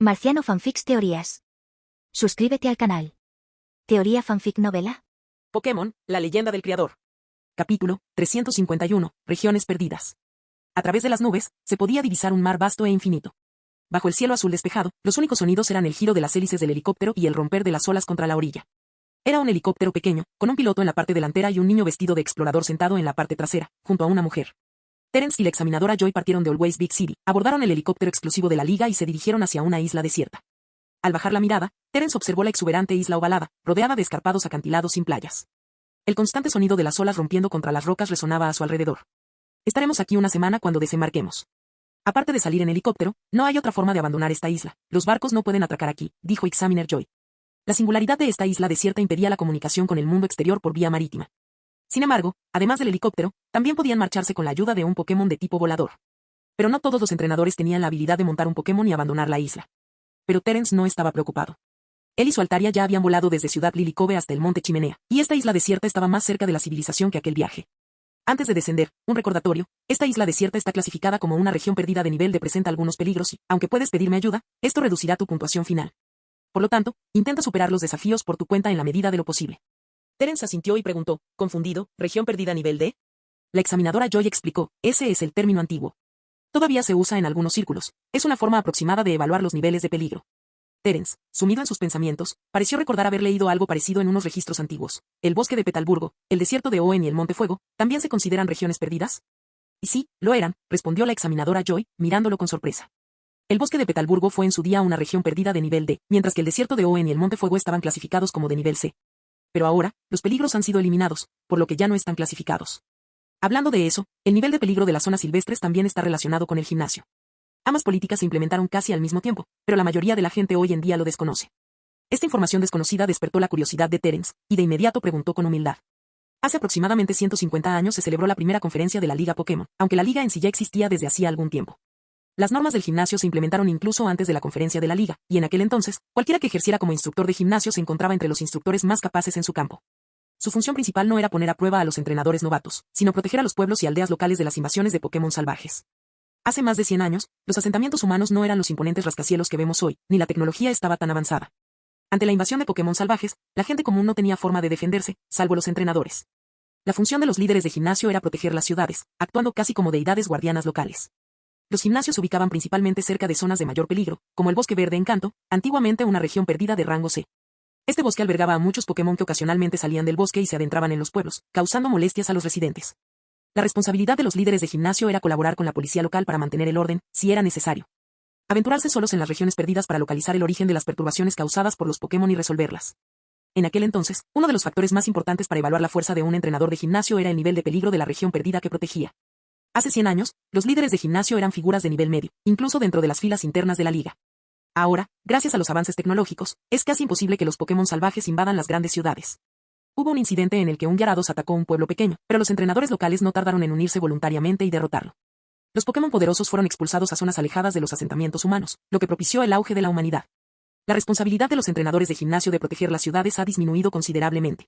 Marciano Fanfics Teorías. Suscríbete al canal. Teoría Fanfic Novela. Pokémon, la leyenda del creador. Capítulo 351, Regiones perdidas. A través de las nubes, se podía divisar un mar vasto e infinito. Bajo el cielo azul despejado, los únicos sonidos eran el giro de las hélices del helicóptero y el romper de las olas contra la orilla. Era un helicóptero pequeño, con un piloto en la parte delantera y un niño vestido de explorador sentado en la parte trasera, junto a una mujer. Terence y la examinadora Joy partieron de Always Big City, abordaron el helicóptero exclusivo de la Liga y se dirigieron hacia una isla desierta. Al bajar la mirada, Terence observó la exuberante isla ovalada, rodeada de escarpados acantilados sin playas. El constante sonido de las olas rompiendo contra las rocas resonaba a su alrededor. Estaremos aquí una semana cuando desembarquemos. Aparte de salir en helicóptero, no hay otra forma de abandonar esta isla. Los barcos no pueden atracar aquí, dijo Examiner Joy. La singularidad de esta isla desierta impedía la comunicación con el mundo exterior por vía marítima. Sin embargo, además del helicóptero, también podían marcharse con la ayuda de un Pokémon de tipo volador. Pero no todos los entrenadores tenían la habilidad de montar un Pokémon y abandonar la isla. Pero Terence no estaba preocupado. Él y su Altaria ya habían volado desde Ciudad Lily Cove hasta el Monte Chimenea, y esta isla desierta estaba más cerca de la civilización que aquel viaje. Antes de descender, un recordatorio, esta isla desierta está clasificada como una región perdida de nivel de presenta algunos peligros y, aunque puedes pedirme ayuda, esto reducirá tu puntuación final. Por lo tanto, intenta superar los desafíos por tu cuenta en la medida de lo posible. Terence asintió y preguntó, confundido, ¿región perdida nivel D? La examinadora Joy explicó, ese es el término antiguo. Todavía se usa en algunos círculos, es una forma aproximada de evaluar los niveles de peligro. Terence, sumido en sus pensamientos, pareció recordar haber leído algo parecido en unos registros antiguos. ¿El bosque de Petalburgo, el desierto de Oen y el Monte Fuego, también se consideran regiones perdidas? Y sí, lo eran, respondió la examinadora Joy, mirándolo con sorpresa. El bosque de Petalburgo fue en su día una región perdida de nivel D, mientras que el desierto de Oen y el Monte Fuego estaban clasificados como de nivel C. Pero ahora, los peligros han sido eliminados, por lo que ya no están clasificados. Hablando de eso, el nivel de peligro de las zonas silvestres también está relacionado con el gimnasio. Ambas políticas se implementaron casi al mismo tiempo, pero la mayoría de la gente hoy en día lo desconoce. Esta información desconocida despertó la curiosidad de Terence, y de inmediato preguntó con humildad. Hace aproximadamente 150 años se celebró la primera conferencia de la Liga Pokémon, aunque la Liga en sí ya existía desde hacía algún tiempo. Las normas del gimnasio se implementaron incluso antes de la conferencia de la Liga, y en aquel entonces, cualquiera que ejerciera como instructor de gimnasio se encontraba entre los instructores más capaces en su campo. Su función principal no era poner a prueba a los entrenadores novatos, sino proteger a los pueblos y aldeas locales de las invasiones de Pokémon salvajes. Hace más de 100 años, los asentamientos humanos no eran los imponentes rascacielos que vemos hoy, ni la tecnología estaba tan avanzada. Ante la invasión de Pokémon salvajes, la gente común no tenía forma de defenderse, salvo los entrenadores. La función de los líderes de gimnasio era proteger las ciudades, actuando casi como deidades guardianas locales. Los gimnasios se ubicaban principalmente cerca de zonas de mayor peligro, como el Bosque Verde Encanto, antiguamente una región perdida de rango C. Este bosque albergaba a muchos Pokémon que ocasionalmente salían del bosque y se adentraban en los pueblos, causando molestias a los residentes. La responsabilidad de los líderes de gimnasio era colaborar con la policía local para mantener el orden, si era necesario. Aventurarse solos en las regiones perdidas para localizar el origen de las perturbaciones causadas por los Pokémon y resolverlas. En aquel entonces, uno de los factores más importantes para evaluar la fuerza de un entrenador de gimnasio era el nivel de peligro de la región perdida que protegía. Hace 100 años, los líderes de gimnasio eran figuras de nivel medio, incluso dentro de las filas internas de la liga. Ahora, gracias a los avances tecnológicos, es casi imposible que los Pokémon salvajes invadan las grandes ciudades. Hubo un incidente en el que un Gyarados atacó un pueblo pequeño, pero los entrenadores locales no tardaron en unirse voluntariamente y derrotarlo. Los Pokémon poderosos fueron expulsados a zonas alejadas de los asentamientos humanos, lo que propició el auge de la humanidad. La responsabilidad de los entrenadores de gimnasio de proteger las ciudades ha disminuido considerablemente.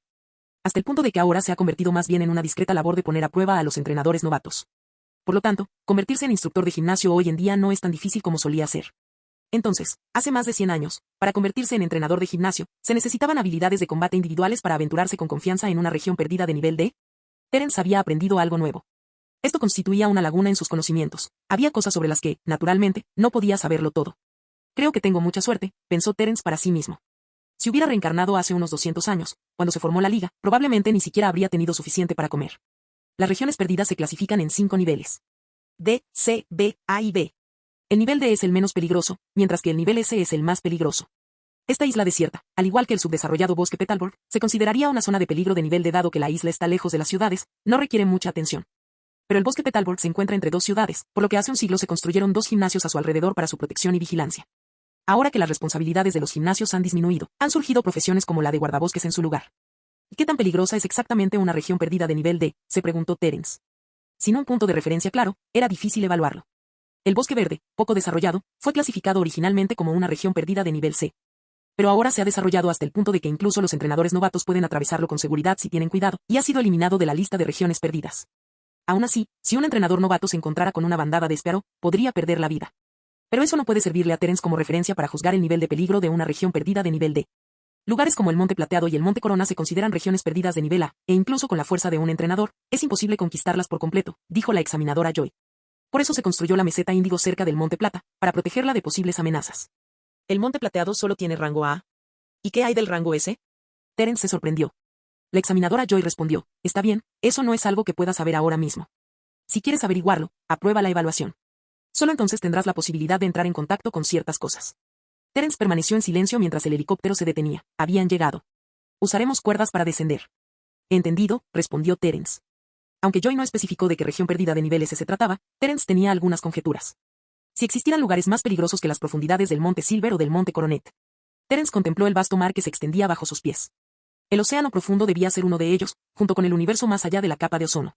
Hasta el punto de que ahora se ha convertido más bien en una discreta labor de poner a prueba a los entrenadores novatos. Por lo tanto, convertirse en instructor de gimnasio hoy en día no es tan difícil como solía ser. Entonces, hace más de 100 años, para convertirse en entrenador de gimnasio, se necesitaban habilidades de combate individuales para aventurarse con confianza en una región perdida de nivel D. Terence había aprendido algo nuevo. Esto constituía una laguna en sus conocimientos. Había cosas sobre las que, naturalmente, no podía saberlo todo. Creo que tengo mucha suerte, pensó Terence para sí mismo. Si hubiera reencarnado hace unos 200 años, cuando se formó la liga, probablemente ni siquiera habría tenido suficiente para comer. Las regiones perdidas se clasifican en 5 niveles. D, C, B, A y B. El nivel D es el menos peligroso, mientras que el nivel S es el más peligroso. Esta isla desierta, al igual que el subdesarrollado bosque Petalburg, se consideraría una zona de peligro de nivel D dado que la isla está lejos de las ciudades, no requiere mucha atención. Pero el bosque Petalburg se encuentra entre 2 ciudades, por lo que hace un siglo se construyeron 2 gimnasios a su alrededor para su protección y vigilancia. Ahora que las responsabilidades de los gimnasios han disminuido, han surgido profesiones como la de guardabosques en su lugar. ¿Y qué tan peligrosa es exactamente una región perdida de nivel D?, se preguntó Terence. Sin un punto de referencia claro, era difícil evaluarlo. El bosque verde, poco desarrollado, fue clasificado originalmente como una región perdida de nivel C. Pero ahora se ha desarrollado hasta el punto de que incluso los entrenadores novatos pueden atravesarlo con seguridad si tienen cuidado, y ha sido eliminado de la lista de regiones perdidas. Aún así, si un entrenador novato se encontrara con una bandada de Spearow, podría perder la vida. Pero eso no puede servirle a Terence como referencia para juzgar el nivel de peligro de una región perdida de nivel D. Lugares como el Monte Plateado y el Monte Corona se consideran regiones perdidas de nivel A, e incluso con la fuerza de un entrenador, es imposible conquistarlas por completo, dijo la examinadora Joy. Por eso se construyó la meseta Índigo cerca del Monte Plata, para protegerla de posibles amenazas. ¿El Monte Plateado solo tiene rango A? ¿Y qué hay del rango S? Terence se sorprendió. La examinadora Joy respondió, está bien, eso no es algo que puedas saber ahora mismo. Si quieres averiguarlo, aprueba la evaluación. Solo entonces tendrás la posibilidad de entrar en contacto con ciertas cosas. Terence permaneció en silencio mientras el helicóptero se detenía. Habían llegado. Usaremos cuerdas para descender. Entendido, respondió Terence. Aunque Joy no especificó de qué región perdida de nivel S se trataba, Terence tenía algunas conjeturas. Si existieran lugares más peligrosos que las profundidades del Monte Silver o del Monte Coronet. Terence contempló el vasto mar que se extendía bajo sus pies. El océano profundo debía ser uno de ellos, junto con el universo más allá de la capa de ozono.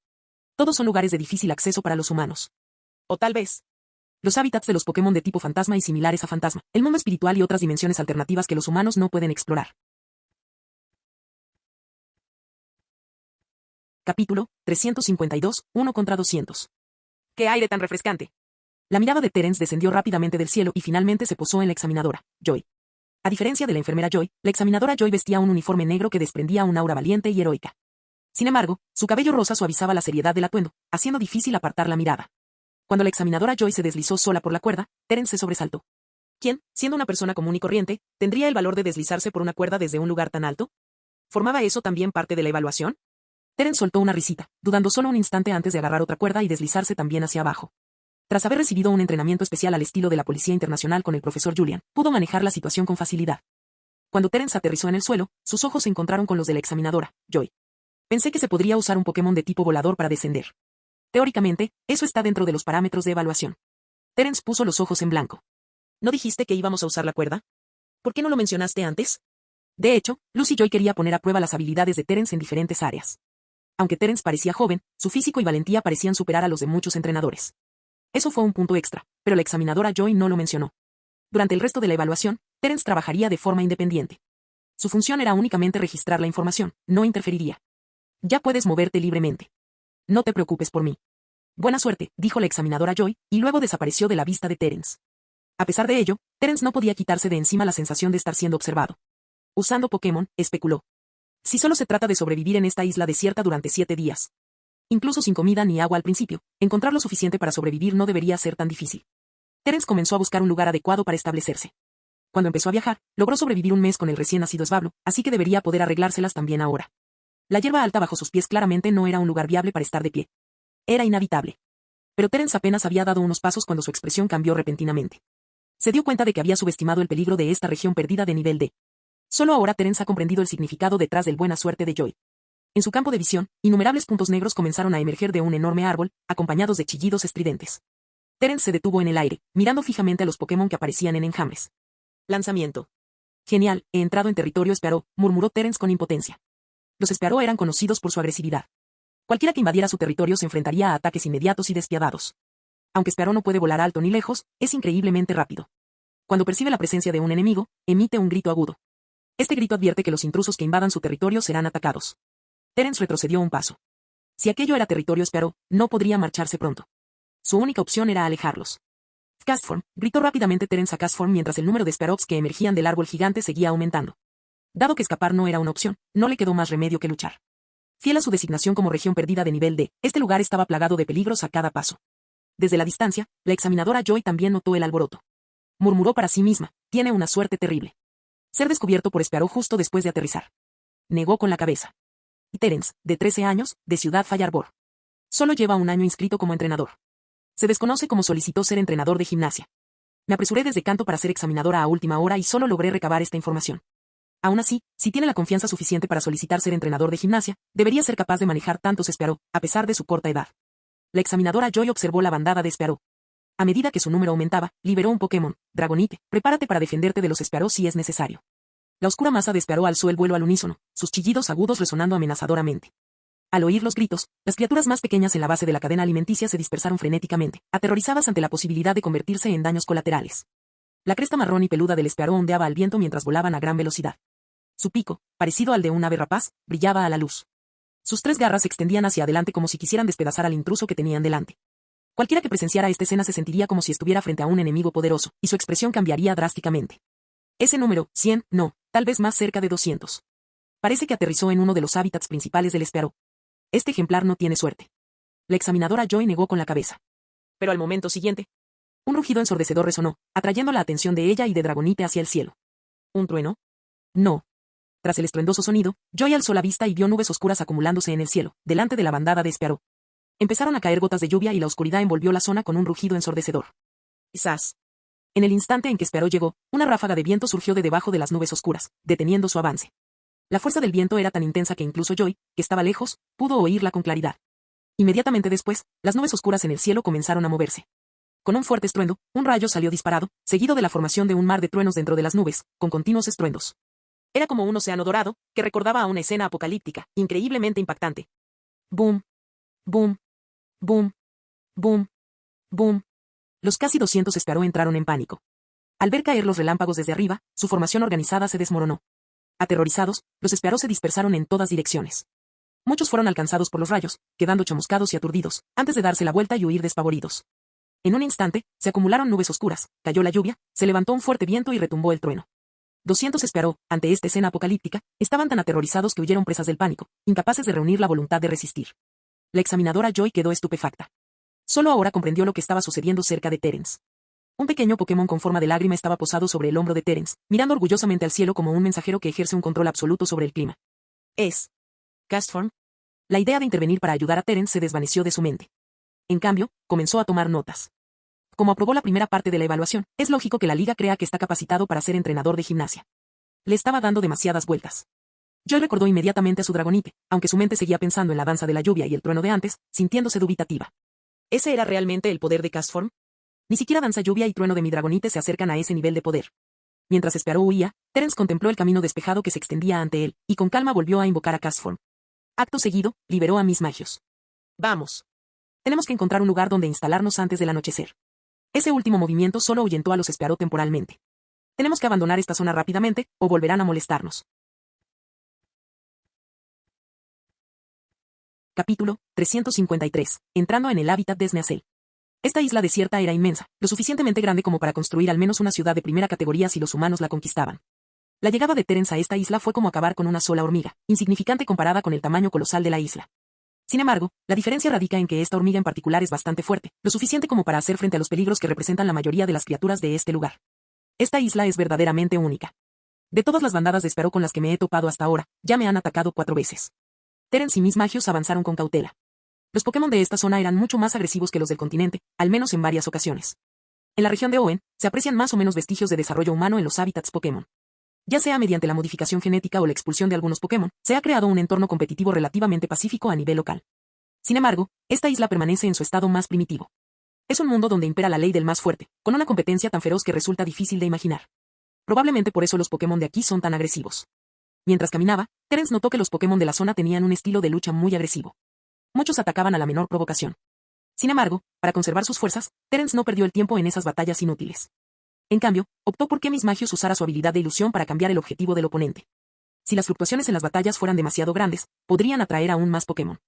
Todos son lugares de difícil acceso para los humanos. O tal vez los hábitats de los Pokémon de tipo fantasma y similares a fantasma, el mundo espiritual y otras dimensiones alternativas que los humanos no pueden explorar. Capítulo 352, 1 contra 200. ¡Qué aire tan refrescante! La mirada de Terence descendió rápidamente del cielo y finalmente se posó en la examinadora, Joy. A diferencia de la enfermera Joy, la examinadora Joy vestía un uniforme negro que desprendía un aura valiente y heroica. Sin embargo, su cabello rosa suavizaba la seriedad del atuendo, haciendo difícil apartar la mirada. Cuando la examinadora Joy se deslizó sola por la cuerda, Terence se sobresaltó. ¿Quién, siendo una persona común y corriente, tendría el valor de deslizarse por una cuerda desde un lugar tan alto? ¿Formaba eso también parte de la evaluación? Terence soltó una risita, dudando solo un instante antes de agarrar otra cuerda y deslizarse también hacia abajo. Tras haber recibido un entrenamiento especial al estilo de la Policía Internacional con el profesor Julian, pudo manejar la situación con facilidad. Cuando Terence aterrizó en el suelo, sus ojos se encontraron con los de la examinadora, Joy. Pensé que se podría usar un Pokémon de tipo volador para descender. Teóricamente, eso está dentro de los parámetros de evaluación. Terence puso los ojos en blanco. ¿No dijiste que íbamos a usar la cuerda? ¿Por qué no lo mencionaste antes? De hecho, Lucy Joy quería poner a prueba las habilidades de Terence en diferentes áreas. Aunque Terence parecía joven, su físico y valentía parecían superar a los de muchos entrenadores. Eso fue un punto extra, pero la examinadora Joy no lo mencionó. Durante el resto de la evaluación, Terence trabajaría de forma independiente. Su función era únicamente registrar la información, no interferiría. Ya puedes moverte libremente. No te preocupes por mí. Buena suerte, dijo la examinadora Joy, y luego desapareció de la vista de Terence. A pesar de ello, Terence no podía quitarse de encima la sensación de estar siendo observado. Usando Pokémon, especuló. Si solo se trata de sobrevivir en esta isla desierta durante 7 días. Incluso sin comida ni agua al principio, encontrar lo suficiente para sobrevivir no debería ser tan difícil. Terence comenzó a buscar un lugar adecuado para establecerse. Cuando empezó a viajar, logró sobrevivir un mes con el recién nacido esbablo, así que debería poder arreglárselas también ahora. La hierba alta bajo sus pies claramente no era un lugar viable para estar de pie. Era inhabitable. Pero Terence apenas había dado unos pasos cuando su expresión cambió repentinamente. Se dio cuenta de que había subestimado el peligro de esta región perdida de nivel D. Solo ahora Terence ha comprendido el significado detrás del buena suerte de Joy. En su campo de visión, innumerables puntos negros comenzaron a emerger de un enorme árbol, acompañados de chillidos estridentes. Terence se detuvo en el aire, mirando fijamente a los Pokémon que aparecían en enjambres. Lanzamiento. Genial, he entrado en territorio Spearow, murmuró Terence con impotencia. Los Spearow eran conocidos por su agresividad. Cualquiera que invadiera su territorio se enfrentaría a ataques inmediatos y despiadados. Aunque Spearow no puede volar alto ni lejos, es increíblemente rápido. Cuando percibe la presencia de un enemigo, emite un grito agudo. Este grito advierte que los intrusos que invadan su territorio serán atacados. Terence retrocedió un paso. Si aquello era territorio Spearow, no podría marcharse pronto. Su única opción era alejarlos. Castform, gritó rápidamente Terence a Castform mientras el número de Spearows que emergían del árbol gigante seguía aumentando. Dado que escapar no era una opción, no le quedó más remedio que luchar. Fiel a su designación como región perdida de nivel D, este lugar estaba plagado de peligros a cada paso. Desde la distancia, la examinadora Joy también notó el alboroto. Murmuró para sí misma, tiene una suerte terrible. Ser descubierto por Spearow justo después de aterrizar. Negó con la cabeza. Y Terence, de 13 años, de Ciudad Fallarbor. Solo lleva un año inscrito como entrenador. Se desconoce cómo solicitó ser entrenador de gimnasia. Me apresuré desde Canto para ser examinadora a última hora y solo logré recabar esta información. Aún así, si tiene la confianza suficiente para solicitar ser entrenador de gimnasia, debería ser capaz de manejar tantos Spearow, a pesar de su corta edad. La examinadora Joy observó la bandada de Spearow. A medida que su número aumentaba, liberó un Pokémon, Dragonite, prepárate para defenderte de los Spearow si es necesario. La oscura masa de Spearow alzó el vuelo al unísono, sus chillidos agudos resonando amenazadoramente. Al oír los gritos, las criaturas más pequeñas en la base de la cadena alimenticia se dispersaron frenéticamente, aterrorizadas ante la posibilidad de convertirse en daños colaterales. La cresta marrón y peluda del Spearow ondeaba al viento mientras volaban a gran velocidad. Su pico, parecido al de un ave rapaz, brillaba a la luz. Sus 3 garras se extendían hacia adelante como si quisieran despedazar al intruso que tenían delante. Cualquiera que presenciara esta escena se sentiría como si estuviera frente a un enemigo poderoso, y su expresión cambiaría drásticamente. Ese número, 100, no, tal vez más cerca de 200. Parece que aterrizó en uno de los hábitats principales del Spearow. Este ejemplar no tiene suerte. La examinadora Joy negó con la cabeza. Pero al momento siguiente, un rugido ensordecedor resonó, atrayendo la atención de ella y de Dragonite hacia el cielo. ¿Un trueno? No. Tras el estruendoso sonido, Joy alzó la vista y vio nubes oscuras acumulándose en el cielo, delante de la bandada de Spearow. Empezaron a caer gotas de lluvia y la oscuridad envolvió la zona con un rugido ensordecedor. Quizás. En el instante en que Spearow llegó, una ráfaga de viento surgió de debajo de las nubes oscuras, deteniendo su avance. La fuerza del viento era tan intensa que incluso Joy, que estaba lejos, pudo oírla con claridad. Inmediatamente después, las nubes oscuras en el cielo comenzaron a moverse. Con un fuerte estruendo, un rayo salió disparado, seguido de la formación de un mar de truenos dentro de las nubes, con continuos estruendos. Era como un océano dorado, que recordaba a una escena apocalíptica, increíblemente impactante. Boom. Boom. Boom. Boom. Boom. Los casi 200 Spearow entraron en pánico. Al ver caer los relámpagos desde arriba, su formación organizada se desmoronó. Aterrorizados, los Spearow se dispersaron en todas direcciones. Muchos fueron alcanzados por los rayos, quedando chamuscados y aturdidos, antes de darse la vuelta y huir despavoridos. En un instante, se acumularon nubes oscuras, cayó la lluvia, se levantó un fuerte viento y retumbó el trueno. 200 Spearow, ante esta escena apocalíptica, estaban tan aterrorizados que huyeron presas del pánico, incapaces de reunir la voluntad de resistir. La examinadora Joy quedó estupefacta. Solo ahora comprendió lo que estaba sucediendo cerca de Terence. Un pequeño Pokémon con forma de lágrima estaba posado sobre el hombro de Terence, mirando orgullosamente al cielo como un mensajero que ejerce un control absoluto sobre el clima. Es Castform. La idea de intervenir para ayudar a Terence se desvaneció de su mente. En cambio, comenzó a tomar notas. Como aprobó la primera parte de la evaluación, es lógico que la liga crea que está capacitado para ser entrenador de gimnasia. Le estaba dando demasiadas vueltas. Joy recordó inmediatamente a su Dragonite, aunque su mente seguía pensando en la danza de la lluvia y el trueno de antes, sintiéndose dubitativa. ¿Ese era realmente el poder de Castform? Ni siquiera danza, lluvia y trueno de mi Dragonite se acercan a ese nivel de poder. Mientras Spearow huía, Terence contempló el camino despejado que se extendía ante él, y con calma volvió a invocar a Castform. Acto seguido, liberó a Miss Magios. Vamos. Tenemos que encontrar un lugar donde instalarnos antes del anochecer. Ese último movimiento solo ahuyentó a los Spearow temporalmente. Tenemos que abandonar esta zona rápidamente, o volverán a molestarnos. Capítulo 353. Entrando en el hábitat de Sneasel. Esta isla desierta era inmensa, lo suficientemente grande como para construir al menos una ciudad de primera categoría si los humanos la conquistaban. La llegada de Terence a esta isla fue como acabar con una sola hormiga, insignificante comparada con el tamaño colosal de la isla. Sin embargo, la diferencia radica en que esta hormiga en particular es bastante fuerte, lo suficiente como para hacer frente a los peligros que representan la mayoría de las criaturas de este lugar. Esta isla es verdaderamente única. De todas las bandadas de Spearow con las que me he topado hasta ahora, ya me han atacado 4 veces. Terence y Miss Magios avanzaron con cautela. Los Pokémon de esta zona eran mucho más agresivos que los del continente, al menos en varias ocasiones. En la región de Hoenn, se aprecian más o menos vestigios de desarrollo humano en los hábitats Pokémon. Ya sea mediante la modificación genética o la expulsión de algunos Pokémon, se ha creado un entorno competitivo relativamente pacífico a nivel local. Sin embargo, esta isla permanece en su estado más primitivo. Es un mundo donde impera la ley del más fuerte, con una competencia tan feroz que resulta difícil de imaginar. Probablemente por eso los Pokémon de aquí son tan agresivos. Mientras caminaba, Terence notó que los Pokémon de la zona tenían un estilo de lucha muy agresivo. Muchos atacaban a la menor provocación. Sin embargo, para conservar sus fuerzas, Terence no perdió el tiempo en esas batallas inútiles. En cambio, optó por que Miss Magios usara su habilidad de ilusión para cambiar el objetivo del oponente. Si las fluctuaciones en las batallas fueran demasiado grandes, podrían atraer aún más Pokémon.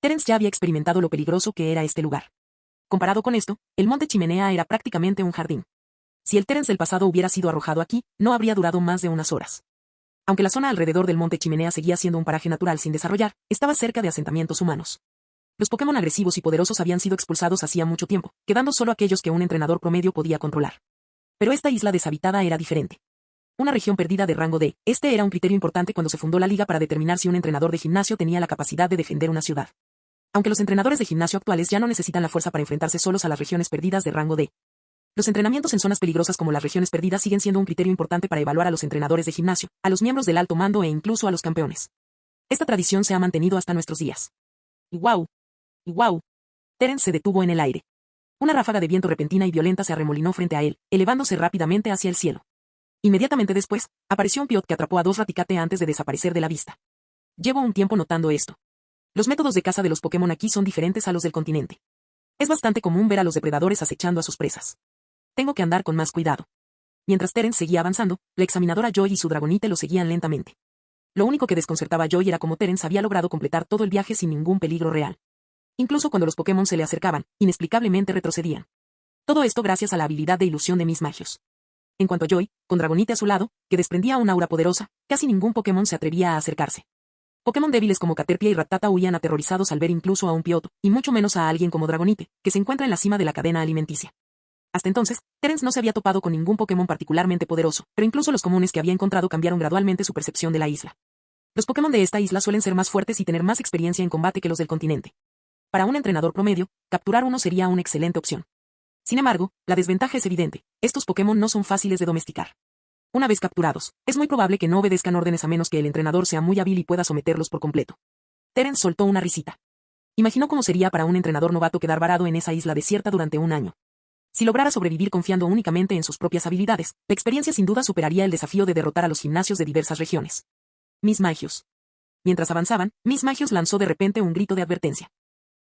Terence ya había experimentado lo peligroso que era este lugar. Comparado con esto, el monte Chimenea era prácticamente un jardín. Si el Terence del pasado hubiera sido arrojado aquí, no habría durado más de unas horas. Aunque la zona alrededor del monte Chimenea seguía siendo un paraje natural sin desarrollar, estaba cerca de asentamientos humanos. Los Pokémon agresivos y poderosos habían sido expulsados hacía mucho tiempo, quedando solo aquellos que un entrenador promedio podía controlar. Pero esta isla deshabitada era diferente. Una región perdida de rango D. Este era un criterio importante cuando se fundó la liga para determinar si un entrenador de gimnasio tenía la capacidad de defender una ciudad. Aunque los entrenadores de gimnasio actuales ya no necesitan la fuerza para enfrentarse solos a las regiones perdidas de rango D. Los entrenamientos en zonas peligrosas como las regiones perdidas siguen siendo un criterio importante para evaluar a los entrenadores de gimnasio, a los miembros del alto mando e incluso a los campeones. Esta tradición se ha mantenido hasta nuestros días. Y wow. Y wow. Terence se detuvo en el aire. Una ráfaga de viento repentina y violenta se arremolinó frente a él, elevándose rápidamente hacia el cielo. Inmediatamente después, apareció un Piot que atrapó a 2 Raticate antes de desaparecer de la vista. Llevo un tiempo notando esto. Los métodos de caza de los Pokémon aquí son diferentes a los del continente. Es bastante común ver a los depredadores acechando a sus presas. Tengo que andar con más cuidado. Mientras Terence seguía avanzando, la examinadora Joy y su Dragonite lo seguían lentamente. Lo único que desconcertaba a Joy era cómo Terence había logrado completar todo el viaje sin ningún peligro real. Incluso cuando los Pokémon se le acercaban, inexplicablemente retrocedían. Todo esto gracias a la habilidad de ilusión de Miss Magios. En cuanto a Joy, con Dragonite a su lado, que desprendía una aura poderosa, casi ningún Pokémon se atrevía a acercarse. Pokémon débiles como Caterpie y Rattata huían aterrorizados al ver incluso a un Pioto, y mucho menos a alguien como Dragonite, que se encuentra en la cima de la cadena alimenticia. Hasta entonces, Terence no se había topado con ningún Pokémon particularmente poderoso, pero incluso los comunes que había encontrado cambiaron gradualmente su percepción de la isla. Los Pokémon de esta isla suelen ser más fuertes y tener más experiencia en combate que los del continente. Para un entrenador promedio, capturar uno sería una excelente opción. Sin embargo, la desventaja es evidente, estos Pokémon no son fáciles de domesticar. Una vez capturados, es muy probable que no obedezcan órdenes a menos que el entrenador sea muy hábil y pueda someterlos por completo. Terence soltó una risita. Imaginó cómo sería para un entrenador novato quedar varado en esa isla desierta durante un año. Si lograra sobrevivir confiando únicamente en sus propias habilidades, la experiencia sin duda superaría el desafío de derrotar a los gimnasios de diversas regiones. Miss Magios. Mientras avanzaban, Miss Magios lanzó de repente un grito de advertencia.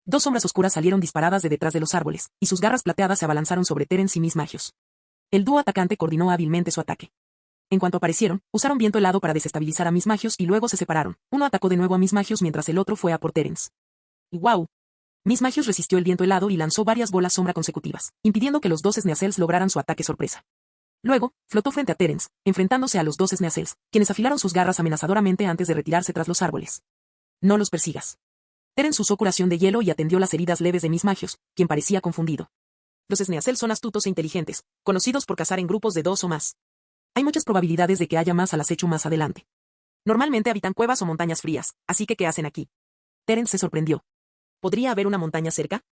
Dos sombras oscuras salieron disparadas de detrás de los árboles, y sus garras plateadas se abalanzaron sobre Terence y Miss Magios. El dúo atacante coordinó hábilmente su ataque. En cuanto aparecieron, usaron viento helado para desestabilizar a Miss Magios y luego se separaron. Uno atacó de nuevo a Miss Magios mientras el otro fue a por Terence. Y ¡wow! Miss Magios resistió el viento helado y lanzó varias bolas sombra consecutivas, impidiendo que los dos Sneasels lograran su ataque sorpresa. Luego, flotó frente a Terence, enfrentándose a los dos Sneasels, quienes afilaron sus garras amenazadoramente antes de retirarse tras los árboles. No los persigas. Terence usó curación de hielo y atendió las heridas leves de Miss Magios, quien parecía confundido. Los Sneasels son astutos e inteligentes, conocidos por cazar en grupos de 2 o más. Hay muchas probabilidades de que haya más al acecho más adelante. Normalmente habitan cuevas o montañas frías, así que ¿qué hacen aquí? Terence se sorprendió. ¿Podría haber una montaña cerca?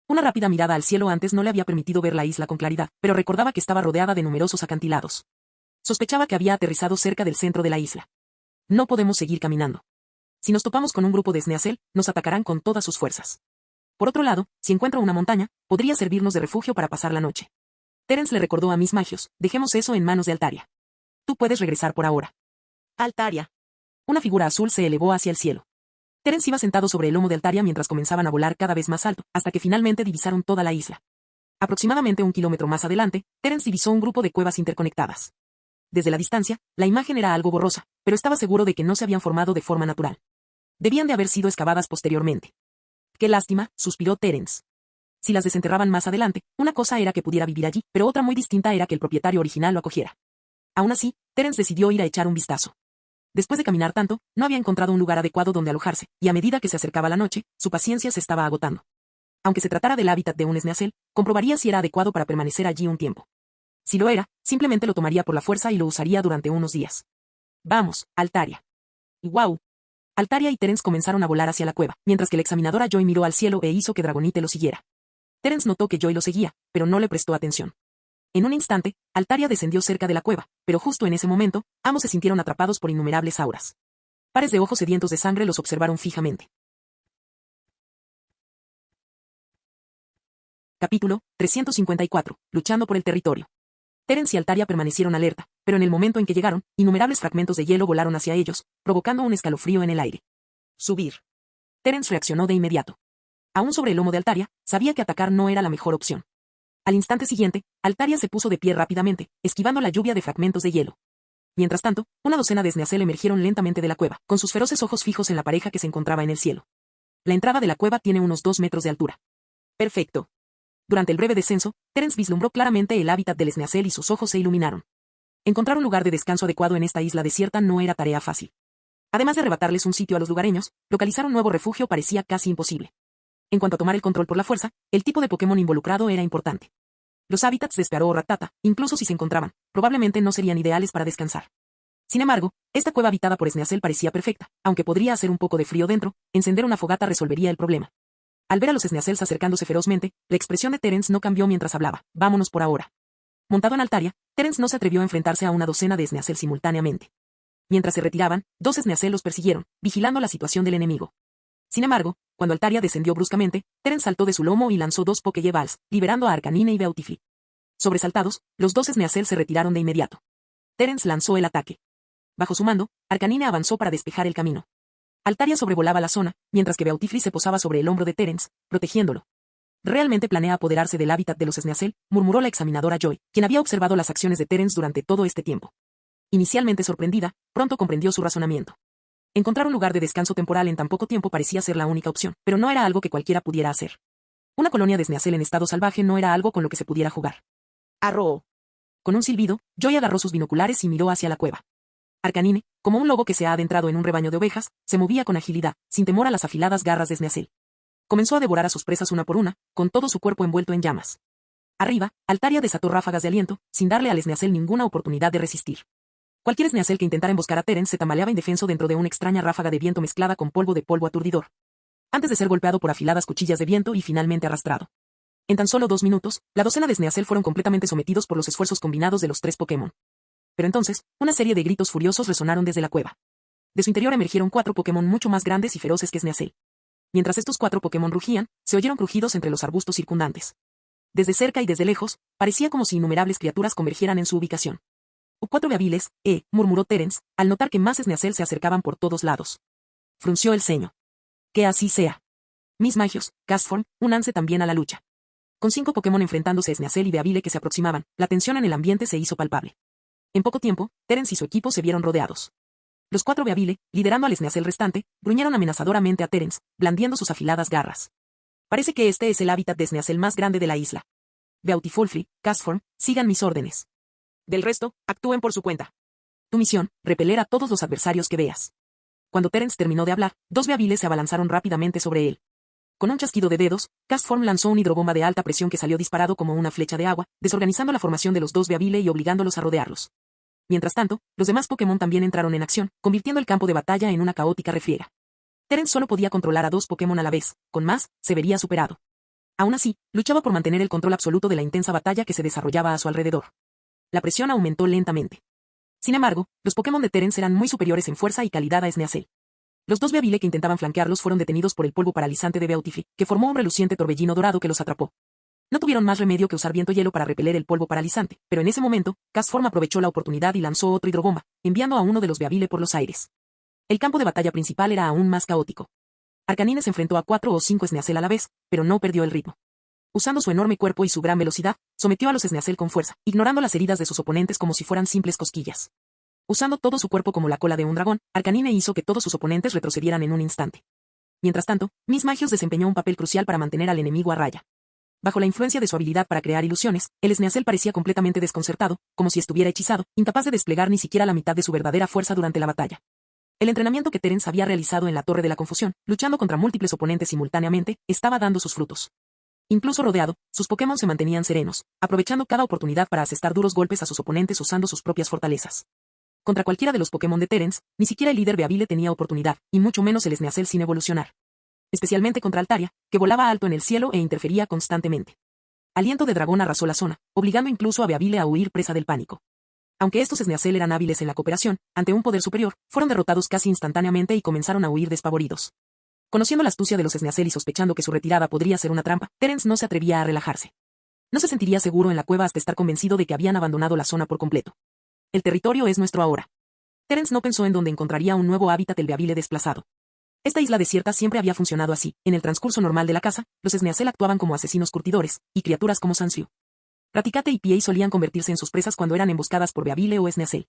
Una rápida mirada al cielo antes no le había permitido ver la isla con claridad, pero recordaba que estaba rodeada de numerosos acantilados. Sospechaba que había aterrizado cerca del centro de la isla. No podemos seguir caminando. Si nos topamos con un grupo de Sneasel, nos atacarán con todas sus fuerzas. Por otro lado, si encuentro una montaña, podría servirnos de refugio para pasar la noche. Terence le recordó a Miss Magios, dejemos eso en manos de Altaria. Tú puedes regresar por ahora. Altaria. Una figura azul se elevó hacia el cielo. Terence iba sentado sobre el lomo de Altaria mientras comenzaban a volar cada vez más alto, hasta que finalmente divisaron toda la isla. Aproximadamente 1 kilómetro más adelante, Terence divisó un grupo de cuevas interconectadas. Desde la distancia, la imagen era algo borrosa, pero estaba seguro de que no se habían formado de forma natural. Debían de haber sido excavadas posteriormente. Qué lástima, suspiró Terence. Si las desenterraban más adelante, una cosa era que pudiera vivir allí, pero otra muy distinta era que el propietario original lo acogiera. Aún así, Terence decidió ir a echar un vistazo. Después de caminar tanto, no había encontrado un lugar adecuado donde alojarse, y a medida que se acercaba la noche, su paciencia se estaba agotando. Aunque se tratara del hábitat de un Sneasel, comprobaría si era adecuado para permanecer allí un tiempo. Si lo era, simplemente lo tomaría por la fuerza y lo usaría durante unos días. Vamos, Altaria. Y ¡wow! Altaria y Terence comenzaron a volar hacia la cueva, mientras que la examinadora Joy miró al cielo e hizo que Dragonite lo siguiera. Terence notó que Joy lo seguía, pero no le prestó atención. En un instante, Altaria descendió cerca de la cueva, pero justo en ese momento, ambos se sintieron atrapados por innumerables auras. Pares de ojos sedientos de sangre los observaron fijamente. Capítulo 354. Luchando por el territorio. Terence y Altaria permanecieron alerta, pero en el momento en que llegaron, innumerables fragmentos de hielo volaron hacia ellos, provocando un escalofrío en el aire. Subir. Terence reaccionó de inmediato. Aún sobre el lomo de Altaria, sabía que atacar no era la mejor opción. Al instante siguiente, Altaria se puso de pie rápidamente, esquivando la lluvia de fragmentos de hielo. Mientras tanto, una docena de Sneasel emergieron lentamente de la cueva, con sus feroces ojos fijos en la pareja que se encontraba en el cielo. La entrada de la cueva tiene unos 2 metros de altura. Perfecto. Durante el breve descenso, Terence vislumbró claramente el hábitat del Sneasel y sus ojos se iluminaron. Encontrar un lugar de descanso adecuado en esta isla desierta no era tarea fácil. Además de arrebatarles un sitio a los lugareños, localizar un nuevo refugio parecía casi imposible. En cuanto a tomar el control por la fuerza, el tipo de Pokémon involucrado era importante. Los hábitats de Spearow o Rattata, incluso si se encontraban, probablemente no serían ideales para descansar. Sin embargo, esta cueva habitada por Sneasel parecía perfecta, aunque podría hacer un poco de frío dentro, encender una fogata resolvería el problema. Al ver a los Sneasels acercándose ferozmente, la expresión de Terence no cambió mientras hablaba. Vámonos por ahora. Montado en Altaria, Terence no se atrevió a enfrentarse a una docena de Sneasel simultáneamente. Mientras se retiraban, 2 Sneasel los persiguieron, vigilando la situación del enemigo. Sin embargo, cuando Altaria descendió bruscamente, Terence saltó de su lomo y lanzó 2 Pokéballs, liberando a Arcanine y Beautifly. Sobresaltados, los 2 Sneasel se retiraron de inmediato. Terence lanzó el ataque. Bajo su mando, Arcanine avanzó para despejar el camino. Altaria sobrevolaba la zona, mientras que Beautifly se posaba sobre el hombro de Terence, protegiéndolo. ¿Realmente planea apoderarse del hábitat de los Sneasel?, murmuró la examinadora Joy, quien había observado las acciones de Terence durante todo este tiempo. Inicialmente sorprendida, pronto comprendió su razonamiento. Encontrar un lugar de descanso temporal en tan poco tiempo parecía ser la única opción, pero no era algo que cualquiera pudiera hacer. Una colonia de Sneasel en estado salvaje no era algo con lo que se pudiera jugar. Arroó. Con un silbido, Joy agarró sus binoculares y miró hacia la cueva. Arcanine, como un lobo que se ha adentrado en un rebaño de ovejas, se movía con agilidad, sin temor a las afiladas garras de Sneasel. Comenzó a devorar a sus presas una por una, con todo su cuerpo envuelto en llamas. Arriba, Altaria desató ráfagas de aliento, sin darle al Sneasel ninguna oportunidad de resistir. Cualquier Sneasel que intentara emboscar a Terence se tambaleaba indefenso dentro de una extraña ráfaga de viento mezclada con polvo de polvo aturdidor, antes de ser golpeado por afiladas cuchillas de viento y finalmente arrastrado. En tan solo 2 minutos, la docena de Sneasel fueron completamente sometidos por los esfuerzos combinados de los 3 Pokémon. Pero entonces, una serie de gritos furiosos resonaron desde la cueva. De su interior emergieron 4 Pokémon mucho más grandes y feroces que Sneasel. Mientras estos 4 Pokémon rugían, se oyeron crujidos entre los arbustos circundantes. Desde cerca y desde lejos, parecía como si innumerables criaturas convergieran en su ubicación. «4 beaviles», murmuró Terence, al notar que más Sneasel se acercaban por todos lados. Frunció el ceño. «Que así sea». Miss Magios, Castform, únanse también a la lucha. Con 5 Pokémon enfrentándose a Sneasel y Beavile que se aproximaban, la tensión en el ambiente se hizo palpable. En poco tiempo, Terence y su equipo se vieron rodeados. Los 4 Beavile, liderando al Sneasel restante, gruñeron amenazadoramente a Terence, blandiendo sus afiladas garras. «Parece que este es el hábitat de Sneasel más grande de la isla. Beautifulfree, Castform, sigan mis órdenes. Del resto, actúen por su cuenta. Tu misión, repeler a todos los adversarios que veas». Cuando Terence terminó de hablar, 2 Beavile se abalanzaron rápidamente sobre él. Con un chasquido de dedos, Castform lanzó un hidrobomba de alta presión que salió disparado como una flecha de agua, desorganizando la formación de los 2 Beavile y obligándolos a rodearlos. Mientras tanto, los demás Pokémon también entraron en acción, convirtiendo el campo de batalla en una caótica refriega. Terence solo podía controlar a 2 Pokémon a la vez, con más, se vería superado. Aún así, luchaba por mantener el control absoluto de la intensa batalla que se desarrollaba a su alrededor. La presión aumentó lentamente. Sin embargo, los Pokémon de Terence eran muy superiores en fuerza y calidad a Sneasel. Los 2 Beavile que intentaban flanquearlos fueron detenidos por el polvo paralizante de Beautifree, que formó un reluciente torbellino dorado que los atrapó. No tuvieron más remedio que usar viento hielo para repeler el polvo paralizante, pero en ese momento, Castform aprovechó la oportunidad y lanzó otro hidrobomba, enviando a uno de los Beavile por los aires. El campo de batalla principal era aún más caótico. Arcanine se enfrentó a 4 o 5 Sneasel a la vez, pero no perdió el ritmo. Usando su enorme cuerpo y su gran velocidad, sometió a los Sneasel con fuerza, ignorando las heridas de sus oponentes como si fueran simples cosquillas. Usando todo su cuerpo como la cola de un dragón, Arcanine hizo que todos sus oponentes retrocedieran en un instante. Mientras tanto, Miss Magios desempeñó un papel crucial para mantener al enemigo a raya. Bajo la influencia de su habilidad para crear ilusiones, el Sneasel parecía completamente desconcertado, como si estuviera hechizado, incapaz de desplegar ni siquiera la mitad de su verdadera fuerza durante la batalla. El entrenamiento que Terence había realizado en la Torre de la Confusión, luchando contra múltiples oponentes simultáneamente, estaba dando sus frutos. Incluso rodeado, sus Pokémon se mantenían serenos, aprovechando cada oportunidad para asestar duros golpes a sus oponentes usando sus propias fortalezas. Contra cualquiera de los Pokémon de Terence, ni siquiera el líder Beavile tenía oportunidad, y mucho menos el Sneasel sin evolucionar. Especialmente contra Altaria, que volaba alto en el cielo e interfería constantemente. Aliento de dragón arrasó la zona, obligando incluso a Beavile a huir presa del pánico. Aunque estos Sneasel eran hábiles en la cooperación, ante un poder superior, fueron derrotados casi instantáneamente y comenzaron a huir despavoridos. Conociendo la astucia de los Sneasel y sospechando que su retirada podría ser una trampa, Terence no se atrevía a relajarse. No se sentiría seguro en la cueva hasta estar convencido de que habían abandonado la zona por completo. El territorio es nuestro ahora. Terence no pensó en dónde encontraría un nuevo hábitat del Beavile desplazado. Esta isla desierta siempre había funcionado así. En el transcurso normal de la caza, los Sneasel actuaban como asesinos curtidores, y criaturas como Sansio, Raticate y Piei solían convertirse en sus presas cuando eran emboscadas por Beavile o Sneasel.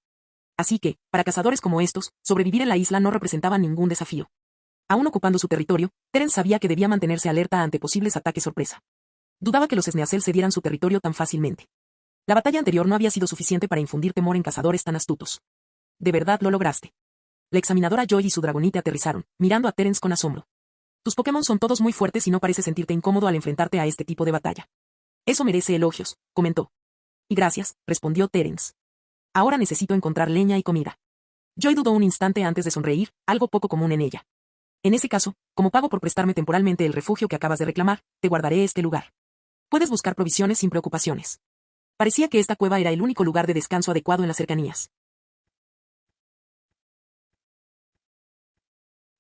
Así que, para cazadores como estos, sobrevivir en la isla no representaba ningún desafío. Aún ocupando su territorio, Terence sabía que debía mantenerse alerta ante posibles ataques sorpresa. Dudaba que los Sneasel cedieran su territorio tan fácilmente. La batalla anterior no había sido suficiente para infundir temor en cazadores tan astutos. De verdad lo lograste. La examinadora Joy y su dragonite aterrizaron, mirando a Terence con asombro. Tus Pokémon son todos muy fuertes y no pareces sentirte incómodo al enfrentarte a este tipo de batalla. Eso merece elogios, comentó. Y gracias, respondió Terence. Ahora necesito encontrar leña y comida. Joy dudó un instante antes de sonreír, algo poco común en ella. En ese caso, como pago por prestarme temporalmente el refugio que acabas de reclamar, te guardaré este lugar. Puedes buscar provisiones sin preocupaciones. Parecía que esta cueva era el único lugar de descanso adecuado en las cercanías.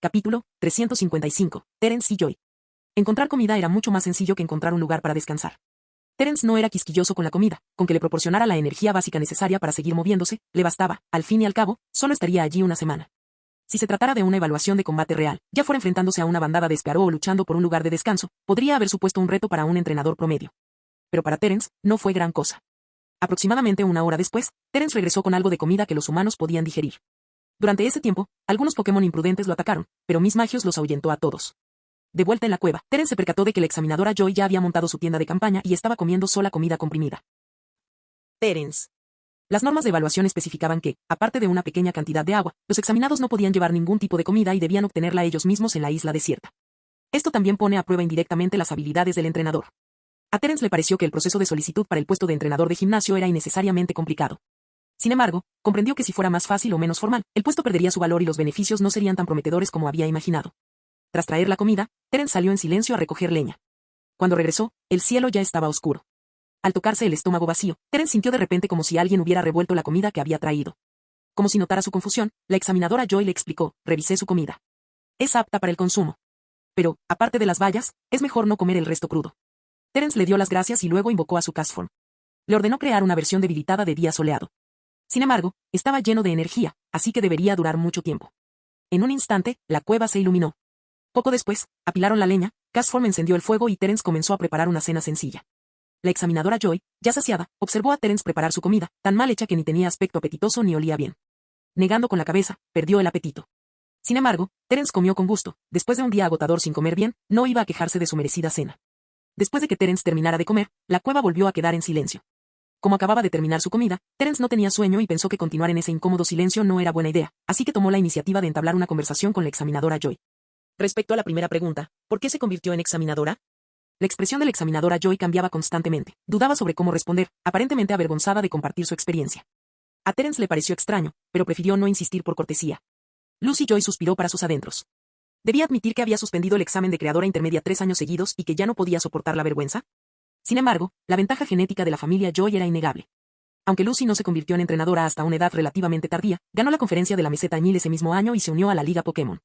Capítulo 355. Terence y Joy. Encontrar comida era mucho más sencillo que encontrar un lugar para descansar. Terence no era quisquilloso con la comida, con que le proporcionara la energía básica necesaria para seguir moviéndose, le bastaba, al fin y al cabo, solo estaría allí una semana. Si se tratara de una evaluación de combate real, ya fuera enfrentándose a una bandada de Spearow o luchando por un lugar de descanso, podría haber supuesto un reto para un entrenador promedio. Pero para Terence, no fue gran cosa. Aproximadamente una hora después, Terence regresó con algo de comida que los humanos podían digerir. Durante ese tiempo, algunos Pokémon imprudentes lo atacaron, pero Miss Magios los ahuyentó a todos. De vuelta en la cueva, Terence se percató de que la examinadora Joy ya había montado su tienda de campaña y estaba comiendo sola comida comprimida. Terence. Las normas de evaluación especificaban que, aparte de una pequeña cantidad de agua, los examinados no podían llevar ningún tipo de comida y debían obtenerla ellos mismos en la isla desierta. Esto también pone a prueba indirectamente las habilidades del entrenador. A Terence le pareció que el proceso de solicitud para el puesto de entrenador de gimnasio era innecesariamente complicado. Sin embargo, comprendió que si fuera más fácil o menos formal, el puesto perdería su valor y los beneficios no serían tan prometedores como había imaginado. Tras traer la comida, Terence salió en silencio a recoger leña. Cuando regresó, el cielo ya estaba oscuro. Al tocarse el estómago vacío, Terence sintió de repente como si alguien hubiera revuelto la comida que había traído. Como si notara su confusión, la examinadora Joy le explicó: revisé su comida. Es apta para el consumo. Pero, aparte de las bayas, es mejor no comer el resto crudo. Terence le dio las gracias y luego invocó a su Castform. Le ordenó crear una versión debilitada de día soleado. Sin embargo, estaba lleno de energía, así que debería durar mucho tiempo. En un instante, la cueva se iluminó. Poco después, apilaron la leña, Castform encendió el fuego y Terence comenzó a preparar una cena sencilla. La examinadora Joy, ya saciada, observó a Terence preparar su comida, tan mal hecha que ni tenía aspecto apetitoso ni olía bien. Negando con la cabeza, perdió el apetito. Sin embargo, Terence comió con gusto. Después de un día agotador sin comer bien, no iba a quejarse de su merecida cena. Después de que Terence terminara de comer, la cueva volvió a quedar en silencio. Como acababa de terminar su comida, Terence no tenía sueño y pensó que continuar en ese incómodo silencio no era buena idea, así que tomó la iniciativa de entablar una conversación con la examinadora Joy. Respecto a la primera pregunta, ¿por qué se convirtió en examinadora? La expresión de la examinadora Joy cambiaba constantemente. Dudaba sobre cómo responder, aparentemente avergonzada de compartir su experiencia. A Terence le pareció extraño, pero prefirió no insistir por cortesía. Lucy Joy suspiró para sus adentros. ¿Debía admitir que había suspendido el examen de creadora intermedia 3 años seguidos y que ya no podía soportar la vergüenza? Sin embargo, la ventaja genética de la familia Joy era innegable. Aunque Lucy no se convirtió en entrenadora hasta una edad relativamente tardía, ganó la conferencia de la meseta Añil ese mismo año y se unió a la Liga Pokémon.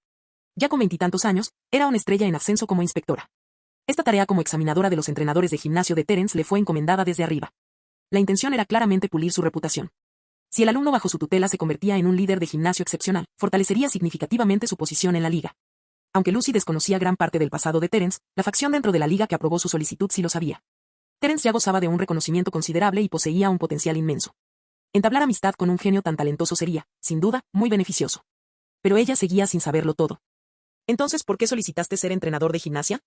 Ya con 20 y tantos años, era una estrella en ascenso como inspectora. Esta tarea como examinadora de los entrenadores de gimnasio de Terence le fue encomendada desde arriba. La intención era claramente pulir su reputación. Si el alumno bajo su tutela se convertía en un líder de gimnasio excepcional, fortalecería significativamente su posición en la liga. Aunque Lucy desconocía gran parte del pasado de Terence, la facción dentro de la liga que aprobó su solicitud sí lo sabía. Terence ya gozaba de un reconocimiento considerable y poseía un potencial inmenso. Entablar amistad con un genio tan talentoso sería, sin duda, muy beneficioso. Pero ella seguía sin saberlo todo. Entonces, ¿por qué solicitaste ser entrenador de gimnasia?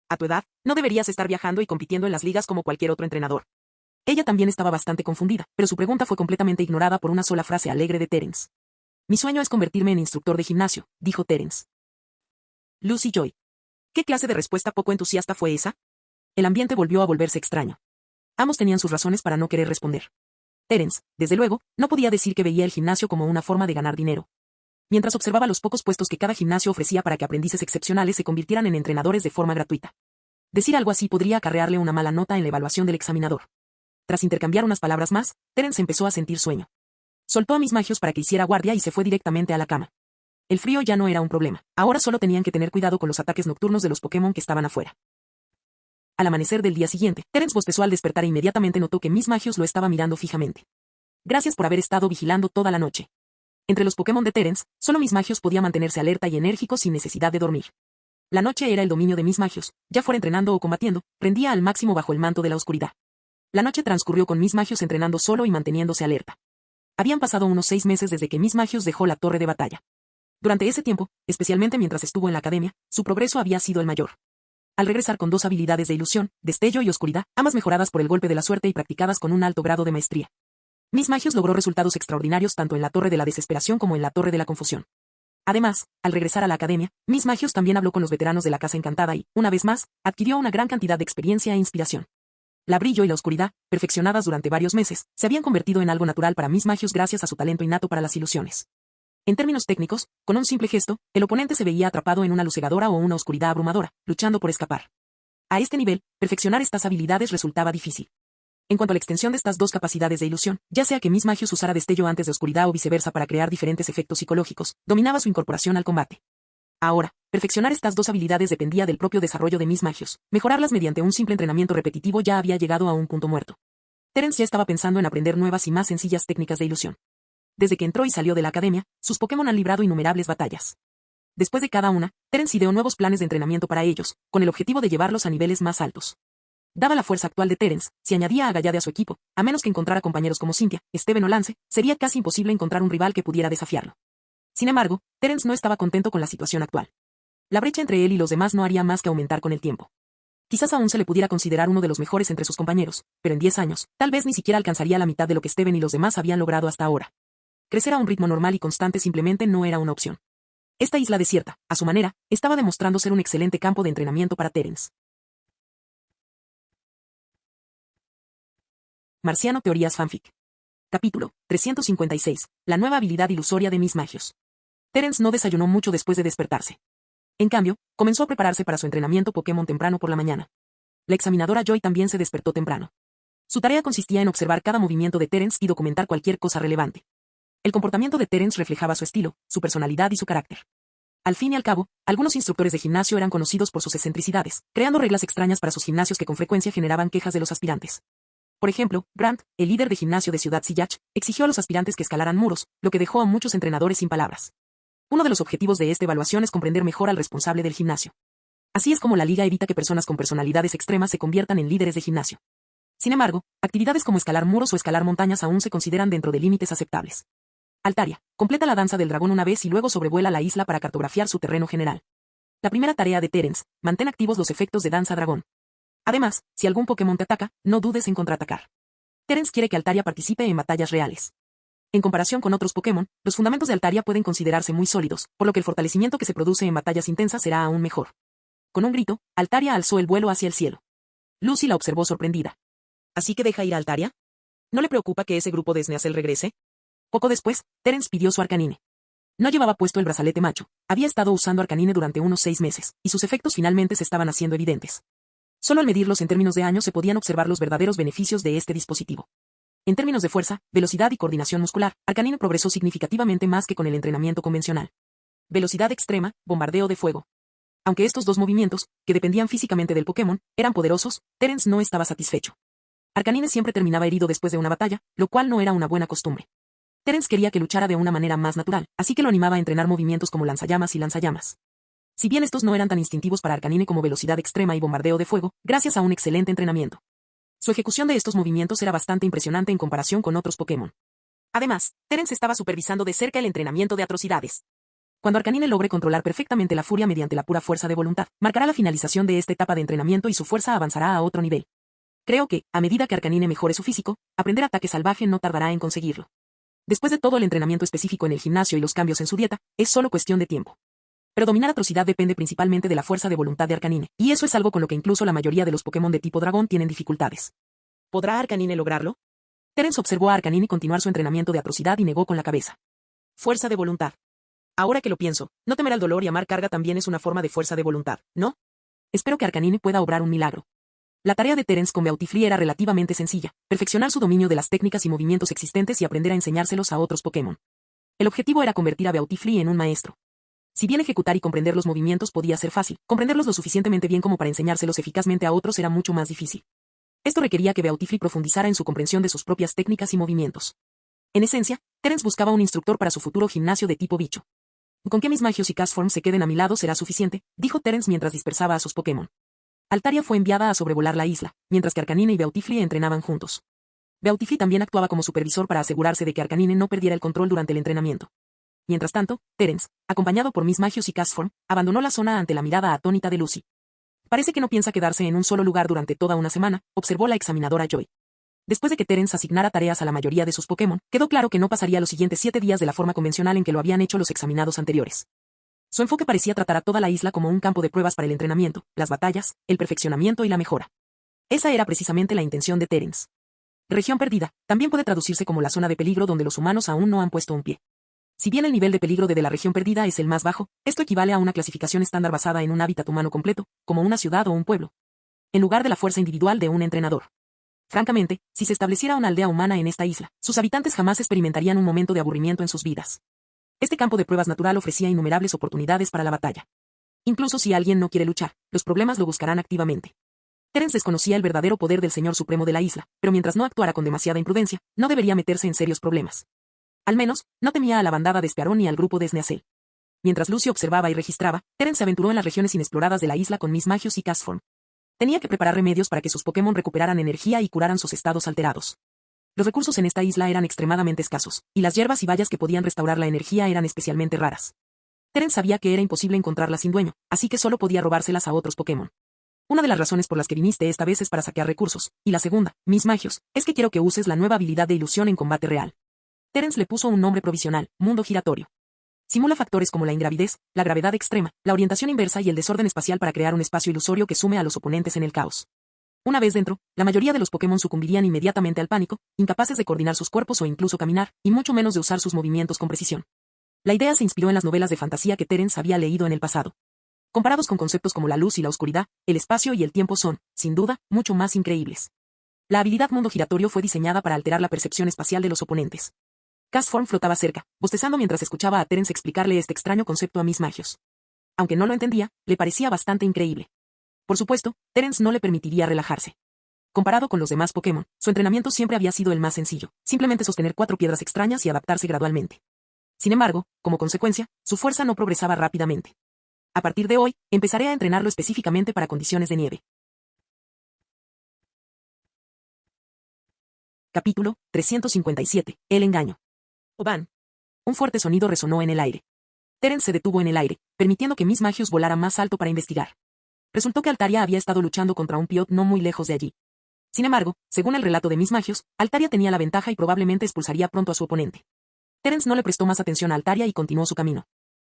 A tu edad, no deberías estar viajando y compitiendo en las ligas como cualquier otro entrenador. Ella también estaba bastante confundida, pero su pregunta fue completamente ignorada por una sola frase alegre de Terence. Mi sueño es convertirme en instructor de gimnasio, dijo Terence. Lucy Joy. ¿Qué clase de respuesta poco entusiasta fue esa? El ambiente volvió a volverse extraño. Ambos tenían sus razones para no querer responder. Terence, desde luego, no podía decir que veía el gimnasio como una forma de ganar dinero. Mientras observaba los pocos puestos que cada gimnasio ofrecía para que aprendices excepcionales se convirtieran en entrenadores de forma gratuita. Decir algo así podría acarrearle una mala nota en la evaluación del examinador. Tras intercambiar unas palabras más, Terence empezó a sentir sueño. Soltó a Miss Magios para que hiciera guardia y se fue directamente a la cama. El frío ya no era un problema, ahora solo tenían que tener cuidado con los ataques nocturnos de los Pokémon que estaban afuera. Al amanecer del día siguiente, Terence bostezó al despertar e inmediatamente notó que Miss Magios lo estaba mirando fijamente. Gracias por haber estado vigilando toda la noche. Entre los Pokémon de Terence, solo Miss Magios podía mantenerse alerta y enérgico sin necesidad de dormir. La noche era el dominio de Miss Magios, ya fuera entrenando o combatiendo, rendía al máximo bajo el manto de la oscuridad. La noche transcurrió con Miss Magios entrenando solo y manteniéndose alerta. Habían pasado unos 6 meses desde que Miss Magios dejó la torre de batalla. Durante ese tiempo, especialmente mientras estuvo en la academia, su progreso había sido el mayor. Al regresar con 2 habilidades de ilusión, destello y oscuridad, ambas mejoradas por el golpe de la suerte y practicadas con un alto grado de maestría. Miss Magios logró resultados extraordinarios tanto en la Torre de la Desesperación como en la Torre de la Confusión. Además, al regresar a la academia, Miss Magios también habló con los veteranos de la Casa Encantada y, una vez más, adquirió una gran cantidad de experiencia e inspiración. La brillo y la oscuridad, perfeccionadas durante varios meses, se habían convertido en algo natural para Miss Magios gracias a su talento innato para las ilusiones. En términos técnicos, con un simple gesto, el oponente se veía atrapado en una lucegadora o una oscuridad abrumadora, luchando por escapar. A este nivel, perfeccionar estas habilidades resultaba difícil. En cuanto a la extensión de estas 2 capacidades de ilusión, ya sea que Miss Magios usara destello antes de oscuridad o viceversa para crear diferentes efectos psicológicos, dominaba su incorporación al combate. Ahora, perfeccionar estas 2 habilidades dependía del propio desarrollo de Miss Magios. Mejorarlas mediante un simple entrenamiento repetitivo ya había llegado a un punto muerto. Terence ya estaba pensando en aprender nuevas y más sencillas técnicas de ilusión. Desde que entró y salió de la academia, sus Pokémon han librado innumerables batallas. Después de cada una, Terence ideó nuevos planes de entrenamiento para ellos, con el objetivo de llevarlos a niveles más altos. Dada la fuerza actual de Terence, si añadía a Gallade a su equipo, a menos que encontrara compañeros como Cynthia, Steven o Lance, sería casi imposible encontrar un rival que pudiera desafiarlo. Sin embargo, Terence no estaba contento con la situación actual. La brecha entre él y los demás no haría más que aumentar con el tiempo. Quizás aún se le pudiera considerar uno de los mejores entre sus compañeros, pero en 10 años, tal vez ni siquiera alcanzaría la mitad de lo que Steven y los demás habían logrado hasta ahora. Crecer a un ritmo normal y constante simplemente no era una opción. Esta isla desierta, a su manera, estaba demostrando ser un excelente campo de entrenamiento para Terence. Marciano Teorías Fanfic. Capítulo 356. La nueva habilidad ilusoria de Miss Magios. Terence no desayunó mucho después de despertarse. En cambio, comenzó a prepararse para su entrenamiento Pokémon temprano por la mañana. La examinadora Joy también se despertó temprano. Su tarea consistía en observar cada movimiento de Terence y documentar cualquier cosa relevante. El comportamiento de Terence reflejaba su estilo, su personalidad y su carácter. Al fin y al cabo, algunos instructores de gimnasio eran conocidos por sus excentricidades, creando reglas extrañas para sus gimnasios que con frecuencia generaban quejas de los aspirantes. Por ejemplo, Grant, el líder de gimnasio de Ciudad Sillach, exigió a los aspirantes que escalaran muros, lo que dejó a muchos entrenadores sin palabras. Uno de los objetivos de esta evaluación es comprender mejor al responsable del gimnasio. Así es como la liga evita que personas con personalidades extremas se conviertan en líderes de gimnasio. Sin embargo, actividades como escalar muros o escalar montañas aún se consideran dentro de límites aceptables. Altaria, completa la danza del dragón una vez y luego sobrevuela la isla para cartografiar su terreno general. La primera tarea de Terence, mantén activos los efectos de danza dragón. Además, si algún Pokémon te ataca, no dudes en contraatacar. Terence quiere que Altaria participe en batallas reales. En comparación con otros Pokémon, los fundamentos de Altaria pueden considerarse muy sólidos, por lo que el fortalecimiento que se produce en batallas intensas será aún mejor. Con un grito, Altaria alzó el vuelo hacia el cielo. Lucy la observó sorprendida. ¿Así que deja ir a Altaria? ¿No le preocupa que ese grupo de Sneasel regrese? Poco después, Terence pidió su Arcanine. No llevaba puesto el brazalete macho, había estado usando Arcanine durante unos 6 meses, y sus efectos finalmente se estaban haciendo evidentes. Solo al medirlos en términos de años se podían observar los verdaderos beneficios de este dispositivo. En términos de fuerza, velocidad y coordinación muscular, Arcanine progresó significativamente más que con el entrenamiento convencional. Velocidad extrema, bombardeo de fuego. Aunque estos dos movimientos, que dependían físicamente del Pokémon, eran poderosos, Terence no estaba satisfecho. Arcanine siempre terminaba herido después de una batalla, lo cual no era una buena costumbre. Terence quería que luchara de una manera más natural, así que lo animaba a entrenar movimientos como lanzallamas y lanzallamas. Si bien estos no eran tan instintivos para Arcanine como velocidad extrema y bombardeo de fuego, gracias a un excelente entrenamiento. Su ejecución de estos movimientos era bastante impresionante en comparación con otros Pokémon. Además, Terence estaba supervisando de cerca el entrenamiento de atrocidades. Cuando Arcanine logre controlar perfectamente la furia mediante la pura fuerza de voluntad, marcará la finalización de esta etapa de entrenamiento y su fuerza avanzará a otro nivel. Creo que, a medida que Arcanine mejore su físico, aprender ataque salvaje no tardará en conseguirlo. Después de todo el entrenamiento específico en el gimnasio y los cambios en su dieta, es solo cuestión de tiempo. Pero dominar atrocidad depende principalmente de la fuerza de voluntad de Arcanine, y eso es algo con lo que incluso la mayoría de los Pokémon de tipo dragón tienen dificultades. ¿Podrá Arcanine lograrlo? Terence observó a Arcanine continuar su entrenamiento de atrocidad y negó con la cabeza. Fuerza de voluntad. Ahora que lo pienso, no temer al dolor y amar carga también es una forma de fuerza de voluntad, ¿no? Espero que Arcanine pueda obrar un milagro. La tarea de Terence con Beautifly era relativamente sencilla, perfeccionar su dominio de las técnicas y movimientos existentes y aprender a enseñárselos a otros Pokémon. El objetivo era convertir a Beautifly en un maestro. Si bien ejecutar y comprender los movimientos podía ser fácil, comprenderlos lo suficientemente bien como para enseñárselos eficazmente a otros era mucho más difícil. Esto requería que Beautifly profundizara en su comprensión de sus propias técnicas y movimientos. En esencia, Terence buscaba un instructor para su futuro gimnasio de tipo bicho. Con que mis magios y Castform se queden a mi lado será suficiente, dijo Terence mientras dispersaba a sus Pokémon. Altaria fue enviada a sobrevolar la isla, mientras que Arcanine y Beautifly entrenaban juntos. Beautifly también actuaba como supervisor para asegurarse de que Arcanine no perdiera el control durante el entrenamiento. Mientras tanto, Terence, acompañado por Miss Magios y Castform, abandonó la zona ante la mirada atónita de Lucy. Parece que no piensa quedarse en un solo lugar durante toda una semana, observó la examinadora Joy. Después de que Terence asignara tareas a la mayoría de sus Pokémon, quedó claro que no pasaría los siguientes 7 días de la forma convencional en que lo habían hecho los examinados anteriores. Su enfoque parecía tratar a toda la isla como un campo de pruebas para el entrenamiento, las batallas, el perfeccionamiento y la mejora. Esa era precisamente la intención de Terence. Región perdida, también puede traducirse como la zona de peligro donde los humanos aún no han puesto un pie. Si bien el nivel de peligro de la región perdida es el más bajo, esto equivale a una clasificación estándar basada en un hábitat humano completo, como una ciudad o un pueblo, en lugar de la fuerza individual de un entrenador. Francamente, si se estableciera una aldea humana en esta isla, sus habitantes jamás experimentarían un momento de aburrimiento en sus vidas. Este campo de pruebas natural ofrecía innumerables oportunidades para la batalla. Incluso si alguien no quiere luchar, los problemas lo buscarán activamente. Terence desconocía el verdadero poder del Señor Supremo de la isla, pero mientras no actuara con demasiada imprudencia, no debería meterse en serios problemas. Al menos, no temía a la bandada de Spearow ni al grupo de Sneasel. Mientras Lucy observaba y registraba, Terence se aventuró en las regiones inexploradas de la isla con Miss Magios y Castform. Tenía que preparar remedios para que sus Pokémon recuperaran energía y curaran sus estados alterados. Los recursos en esta isla eran extremadamente escasos, y las hierbas y bayas que podían restaurar la energía eran especialmente raras. Terence sabía que era imposible encontrarlas sin dueño, así que solo podía robárselas a otros Pokémon. Una de las razones por las que viniste esta vez es para saquear recursos, y la segunda, Miss Magios, es que quiero que uses la nueva habilidad de ilusión en combate real. Terence le puso un nombre provisional, Mundo Giratorio. Simula factores como la ingravidez, la gravedad extrema, la orientación inversa y el desorden espacial para crear un espacio ilusorio que sume a los oponentes en el caos. Una vez dentro, la mayoría de los Pokémon sucumbirían inmediatamente al pánico, incapaces de coordinar sus cuerpos o incluso caminar, y mucho menos de usar sus movimientos con precisión. La idea se inspiró en las novelas de fantasía que Terence había leído en el pasado. Comparados con conceptos como la luz y la oscuridad, el espacio y el tiempo son, sin duda, mucho más increíbles. La habilidad Mundo Giratorio fue diseñada para alterar la percepción espacial de los oponentes. Castform flotaba cerca, bostezando mientras escuchaba a Terence explicarle este extraño concepto a Miss Magios. Aunque no lo entendía, le parecía bastante increíble. Por supuesto, Terence no le permitiría relajarse. Comparado con los demás Pokémon, su entrenamiento siempre había sido el más sencillo, simplemente sostener 4 piedras extrañas y adaptarse gradualmente. Sin embargo, como consecuencia, su fuerza no progresaba rápidamente. A partir de hoy, empezaré a entrenarlo específicamente para condiciones de nieve. Capítulo 357. El engaño. Oban. Un fuerte sonido resonó en el aire. Terence se detuvo en el aire, permitiendo que Miss Magios volara más alto para investigar. Resultó que Altaria había estado luchando contra un Piot no muy lejos de allí. Sin embargo, según el relato de Miss Magios, Altaria tenía la ventaja y probablemente expulsaría pronto a su oponente. Terence no le prestó más atención a Altaria y continuó su camino.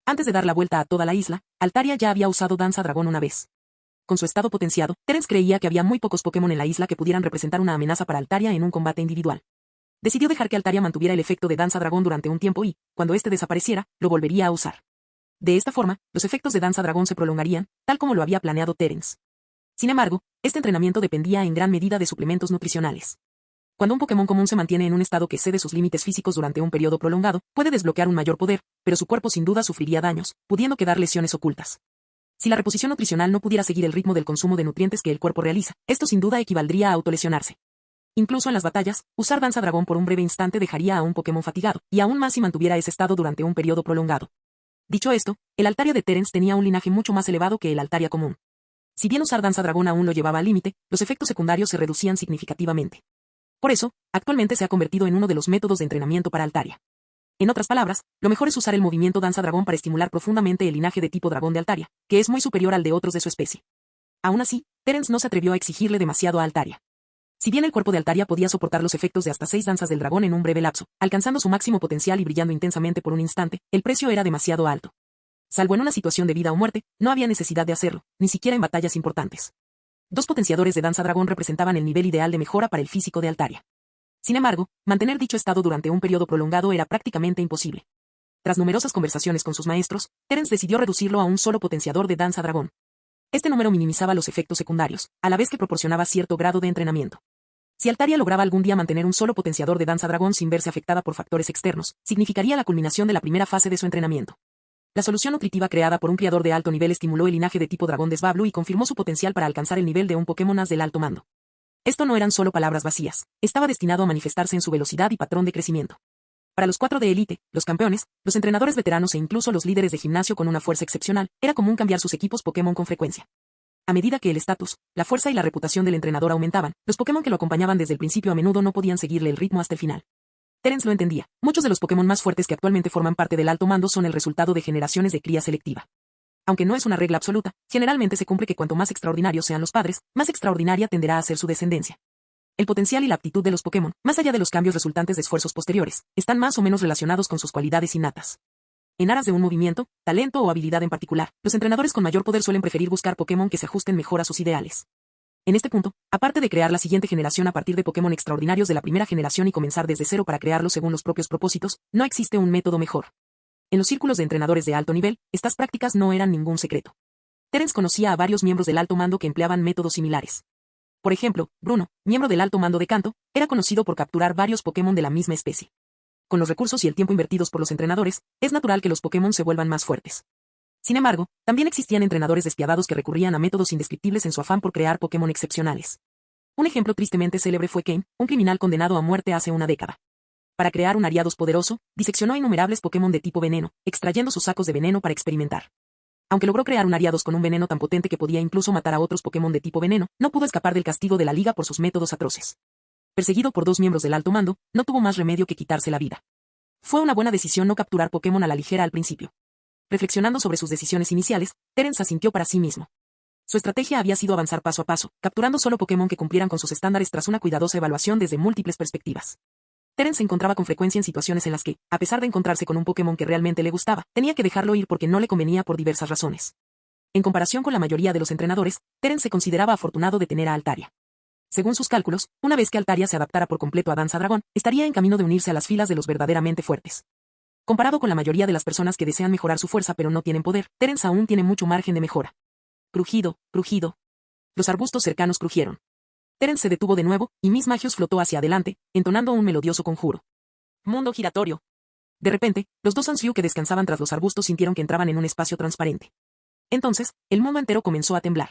Antes de dar la vuelta a toda la isla, Altaria ya había usado Danza Dragón una vez. Con su estado potenciado, Terence creía que había muy pocos Pokémon en la isla que pudieran representar una amenaza para Altaria en un combate individual. Decidió dejar que Altaria mantuviera el efecto de Danza Dragón durante un tiempo y, cuando este desapareciera, lo volvería a usar. De esta forma, los efectos de Danza Dragón se prolongarían, tal como lo había planeado Terence. Sin embargo, este entrenamiento dependía en gran medida de suplementos nutricionales. Cuando un Pokémon común se mantiene en un estado que excede sus límites físicos durante un periodo prolongado, puede desbloquear un mayor poder, pero su cuerpo sin duda sufriría daños, pudiendo quedar lesiones ocultas. Si la reposición nutricional no pudiera seguir el ritmo del consumo de nutrientes que el cuerpo realiza, esto sin duda equivaldría a autolesionarse. Incluso en las batallas, usar Danza Dragón por un breve instante dejaría a un Pokémon fatigado, y aún más si mantuviera ese estado durante un periodo prolongado. Dicho esto, el Altaria de Terence tenía un linaje mucho más elevado que el Altaria común. Si bien usar Danza Dragón aún lo llevaba al límite, los efectos secundarios se reducían significativamente. Por eso, actualmente se ha convertido en uno de los métodos de entrenamiento para Altaria. En otras palabras, lo mejor es usar el movimiento Danza Dragón para estimular profundamente el linaje de tipo dragón de Altaria, que es muy superior al de otros de su especie. Aún así, Terence no se atrevió a exigirle demasiado a Altaria. Si bien el cuerpo de Altaria podía soportar los efectos de hasta 6 danzas del dragón en un breve lapso, alcanzando su máximo potencial y brillando intensamente por un instante, el precio era demasiado alto. Salvo en una situación de vida o muerte, no había necesidad de hacerlo, ni siquiera en batallas importantes. 2 potenciadores de Danza Dragón representaban el nivel ideal de mejora para el físico de Altaria. Sin embargo, mantener dicho estado durante un periodo prolongado era prácticamente imposible. Tras numerosas conversaciones con sus maestros, Terence decidió reducirlo a un solo potenciador de Danza Dragón. Este número minimizaba los efectos secundarios, a la vez que proporcionaba cierto grado de entrenamiento. Si Altaria lograba algún día mantener un solo potenciador de Danza Dragón sin verse afectada por factores externos, significaría la culminación de la primera fase de su entrenamiento. La solución nutritiva creada por un criador de alto nivel estimuló el linaje de tipo dragón de Swablu y confirmó su potencial para alcanzar el nivel de un Pokémon As del alto mando. Esto no eran solo palabras vacías, estaba destinado a manifestarse en su velocidad y patrón de crecimiento. Para los 4 de élite, los campeones, los entrenadores veteranos e incluso los líderes de gimnasio con una fuerza excepcional, era común cambiar sus equipos Pokémon con frecuencia. A medida que el estatus, la fuerza y la reputación del entrenador aumentaban, los Pokémon que lo acompañaban desde el principio a menudo no podían seguirle el ritmo hasta el final. Terence lo entendía. Muchos de los Pokémon más fuertes que actualmente forman parte del alto mando son el resultado de generaciones de cría selectiva. Aunque no es una regla absoluta, generalmente se cumple que cuanto más extraordinarios sean los padres, más extraordinaria tenderá a ser su descendencia. El potencial y la aptitud de los Pokémon, más allá de los cambios resultantes de esfuerzos posteriores, están más o menos relacionados con sus cualidades innatas. En aras de un movimiento, talento o habilidad en particular, los entrenadores con mayor poder suelen preferir buscar Pokémon que se ajusten mejor a sus ideales. En este punto, aparte de crear la siguiente generación a partir de Pokémon extraordinarios de la primera generación y comenzar desde cero para crearlos según los propios propósitos, no existe un método mejor. En los círculos de entrenadores de alto nivel, estas prácticas no eran ningún secreto. Terence conocía a varios miembros del alto mando que empleaban métodos similares. Por ejemplo, Bruno, miembro del alto mando de Kanto, era conocido por capturar varios Pokémon de la misma especie. Con los recursos y el tiempo invertidos por los entrenadores, es natural que los Pokémon se vuelvan más fuertes. Sin embargo, también existían entrenadores despiadados que recurrían a métodos indescriptibles en su afán por crear Pokémon excepcionales. Un ejemplo tristemente célebre fue Kane, un criminal condenado a muerte hace una década. Para crear un Ariados poderoso, diseccionó innumerables Pokémon de tipo veneno, extrayendo sus sacos de veneno para experimentar. Aunque logró crear un Ariados con un veneno tan potente que podía incluso matar a otros Pokémon de tipo veneno, no pudo escapar del castigo de la liga por sus métodos atroces. perseguido por 2 miembros del alto mando, no tuvo más remedio que quitarse la vida. Fue una buena decisión no capturar Pokémon a la ligera al principio. Reflexionando sobre sus decisiones iniciales, Terence asintió para sí mismo. Su estrategia había sido avanzar paso a paso, capturando solo Pokémon que cumplieran con sus estándares tras una cuidadosa evaluación desde múltiples perspectivas. Terence se encontraba con frecuencia en situaciones en las que, a pesar de encontrarse con un Pokémon que realmente le gustaba, tenía que dejarlo ir porque no le convenía por diversas razones. En comparación con la mayoría de los entrenadores, Terence se consideraba afortunado de tener a Altaria. Según sus cálculos, una vez que Altaria se adaptara por completo a Danza Dragón, estaría en camino de unirse a las filas de los verdaderamente fuertes. Comparado con la mayoría de las personas que desean mejorar su fuerza pero no tienen poder, Terence aún tiene mucho margen de mejora. Crujido, crujido. Los arbustos cercanos crujieron. Terence se detuvo de nuevo, y Miss Magius flotó hacia adelante, entonando un melodioso conjuro. Mundo giratorio. De repente, los 2 Ansriu que descansaban tras los arbustos sintieron que entraban en un espacio transparente. Entonces, el mundo entero comenzó a temblar.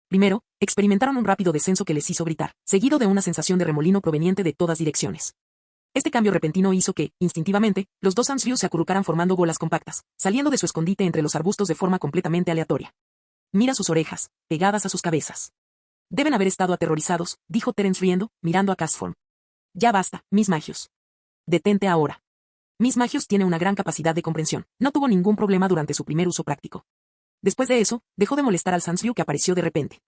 Primero, experimentaron un rápido descenso que les hizo gritar, seguido de una sensación de remolino proveniente de todas direcciones. Este cambio repentino hizo que, instintivamente, los 2 Ansriu se acurrucaran formando bolas compactas, saliendo de su escondite entre los arbustos de forma completamente aleatoria. Mira sus orejas, pegadas a sus cabezas. Deben haber estado aterrorizados, dijo Terence riendo, mirando a Castform. Ya basta, Miss Magius. Detente ahora. Miss Magius tiene una gran capacidad de comprensión, no tuvo ningún problema durante su primer uso práctico. Después de eso, dejó de molestar al Sansryu que apareció de repente.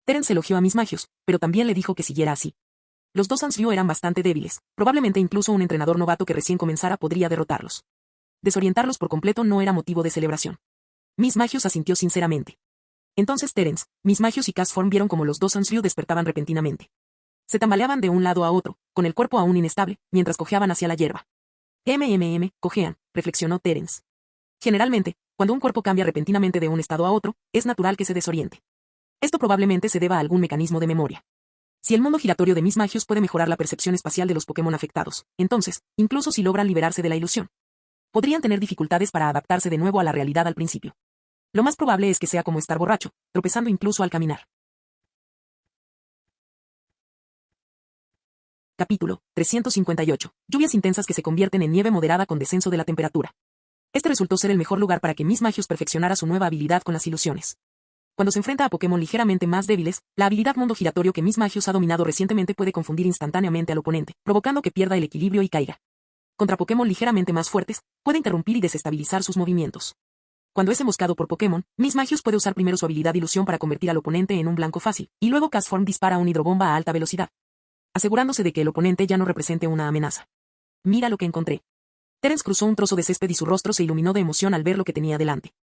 Terence elogió a Miss Magius, pero también le dijo que siguiera así. Los 2 Sansryu eran bastante débiles, probablemente incluso un entrenador novato que recién comenzara podría derrotarlos. Desorientarlos por completo no era motivo de celebración. Miss Magius asintió sinceramente. Entonces Terence, Miss Magius y Castform vieron como los 2 Sansryu despertaban repentinamente. Se tambaleaban de un lado a otro, con el cuerpo aún inestable, mientras cojeaban hacia la hierba. Cojean, reflexionó Terence. Generalmente, cuando un cuerpo cambia repentinamente de un estado a otro, es natural que se desoriente. Esto probablemente se deba a algún mecanismo de memoria. Si el mundo giratorio de Miss Magius puede mejorar la percepción espacial de los Pokémon afectados, entonces, incluso si logran liberarse de la ilusión, podrían tener dificultades para adaptarse de nuevo a la realidad al principio. Lo más probable es que sea como estar borracho, tropezando incluso al caminar. Capítulo 358. Lluvias intensas que se convierten en nieve moderada con descenso de la temperatura. Este resultó ser el mejor lugar para que Miss Magius perfeccionara su nueva habilidad con las ilusiones. Cuando se enfrenta a Pokémon ligeramente más débiles, la habilidad mundo giratorio que Miss Magius ha dominado recientemente puede confundir instantáneamente al oponente, provocando que pierda el equilibrio y caiga. Contra Pokémon ligeramente más fuertes, puede interrumpir y desestabilizar sus movimientos. Cuando es emboscado por Pokémon, Miss Magius puede usar primero su habilidad ilusión para convertir al oponente en un blanco fácil, y luego Castform dispara un hidrobomba a alta velocidad, asegurándose de que el oponente ya no represente una amenaza. Mira lo que encontré. Terence cruzó un trozo de césped y su rostro se iluminó de emoción al ver lo que tenía delante.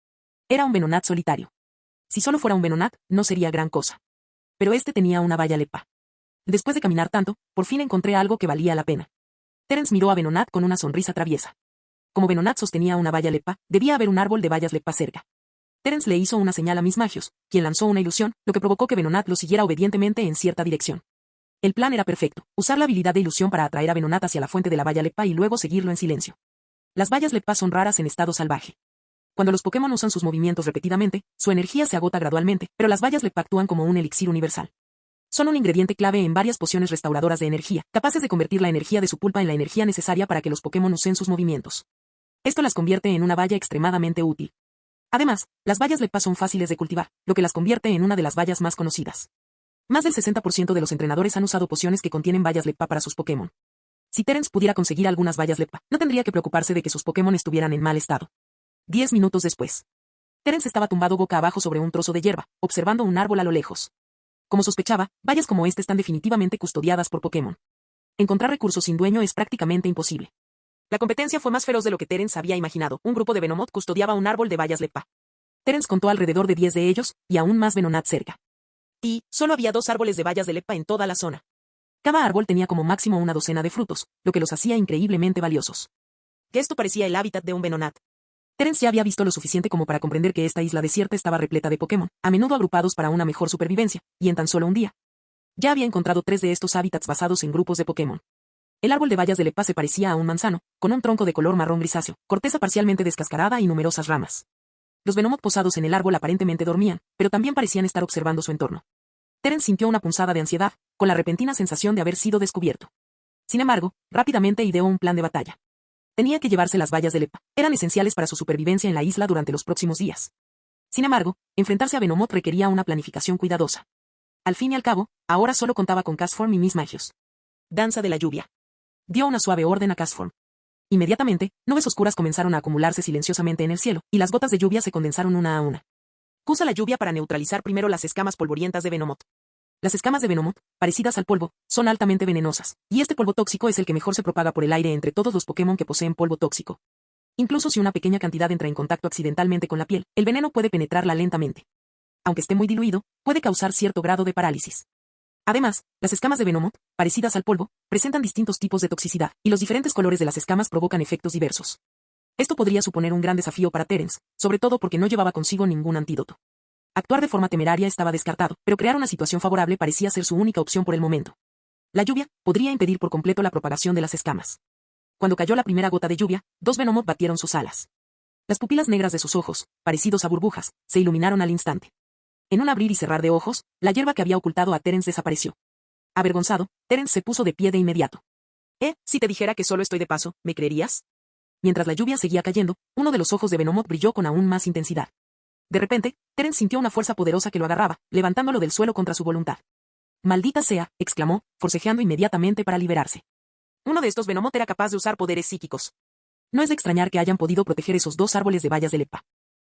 Era un Venonat solitario. Si solo fuera un Venonat, no sería gran cosa. Pero este tenía una valla lepa. Después de caminar tanto, por fin encontré algo que valía la pena. Terence miró a Venonat con una sonrisa traviesa. Como Venonat sostenía una valla lepa, debía haber un árbol de vallas lepa cerca. Terence le hizo una señal a Miss Magius, quien lanzó una ilusión, lo que provocó que Venonat lo siguiera obedientemente en cierta dirección. El plan era perfecto, usar la habilidad de ilusión para atraer a Venonat hacia la fuente de la valla lepa y luego seguirlo en silencio. Las vallas lepa son raras en estado salvaje. Cuando los Pokémon usan sus movimientos repetidamente, su energía se agota gradualmente, pero las vallas lepa actúan como un elixir universal. Son un ingrediente clave en varias pociones restauradoras de energía, capaces de convertir la energía de su pulpa en la energía necesaria para que los Pokémon usen sus movimientos. Esto las convierte en una valla extremadamente útil. Además, las vallas lepa son fáciles de cultivar, lo que las convierte en una de las vallas más conocidas. Más del 60% de los entrenadores han usado pociones que contienen vallas lepa para sus Pokémon. Si Terence pudiera conseguir algunas vallas lepa, no tendría que preocuparse de que sus Pokémon estuvieran en mal estado. 10 minutos después. Terence estaba tumbado boca abajo sobre un trozo de hierba, observando un árbol a lo lejos. Como sospechaba, vallas como este están definitivamente custodiadas por Pokémon. Encontrar recursos sin dueño es prácticamente imposible. La competencia fue más feroz de lo que Terence había imaginado. Un grupo de Venomoth custodiaba un árbol de vallas lepa. Terence contó alrededor de 10 de ellos, y aún más Venonat cerca. Y, solo había 2 árboles de vallas de lepa en toda la zona. Cada árbol tenía como máximo una docena de frutos, lo que los hacía increíblemente valiosos. Que esto parecía el hábitat de un Venonat. Terence ya había visto lo suficiente como para comprender que esta isla desierta estaba repleta de Pokémon, a menudo agrupados para una mejor supervivencia, y en tan solo un día. Ya había encontrado 3 de estos hábitats basados en grupos de Pokémon. El árbol de vallas de lepa se parecía a un manzano, con un tronco de color marrón grisáceo, corteza parcialmente descascarada y numerosas ramas. Los Venomoth posados en el árbol aparentemente dormían, pero también parecían estar observando su entorno. Terence sintió una punzada de ansiedad, con la repentina sensación de haber sido descubierto. Sin embargo, rápidamente ideó un plan de batalla. Tenía que llevarse las vallas de lepa, eran esenciales para su supervivencia en la isla durante los próximos días. Sin embargo, enfrentarse a Venomoth requería una planificación cuidadosa. Al fin y al cabo, ahora solo contaba con Castform y Miss Magius. Danza de la lluvia. Dio una suave orden a Castform. Inmediatamente, nubes oscuras comenzaron a acumularse silenciosamente en el cielo, y las gotas de lluvia se condensaron una a una. Usa la lluvia para neutralizar primero las escamas polvorientas de Venomoth. Las escamas de Venomoth, parecidas al polvo, son altamente venenosas, y este polvo tóxico es el que mejor se propaga por el aire entre todos los Pokémon que poseen polvo tóxico. Incluso si una pequeña cantidad entra en contacto accidentalmente con la piel, el veneno puede penetrarla lentamente. Aunque esté muy diluido, puede causar cierto grado de parálisis. Además, las escamas de Venomoth, parecidas al polvo, presentan distintos tipos de toxicidad, y los diferentes colores de las escamas provocan efectos diversos. Esto podría suponer un gran desafío para Terence, sobre todo porque no llevaba consigo ningún antídoto. Actuar de forma temeraria estaba descartado, pero crear una situación favorable parecía ser su única opción por el momento. La lluvia podría impedir por completo la propagación de las escamas. Cuando cayó la primera gota de lluvia, dos Venomoth batieron sus alas. Las pupilas negras de sus ojos, parecidos a burbujas, se iluminaron al instante. En un abrir y cerrar de ojos, la hierba que había ocultado a Terence desapareció. Avergonzado, Terence se puso de pie de inmediato. Si te dijera que solo estoy de paso, ¿me creerías? Mientras la lluvia seguía cayendo, uno de los ojos de Venomoth brilló con aún más intensidad. De repente, Terence sintió una fuerza poderosa que lo agarraba, levantándolo del suelo contra su voluntad. «Maldita sea», exclamó, forcejeando inmediatamente para liberarse. Uno de estos Venomoth era capaz de usar poderes psíquicos. No es de extrañar que hayan podido proteger esos dos árboles de bayas de Leppa.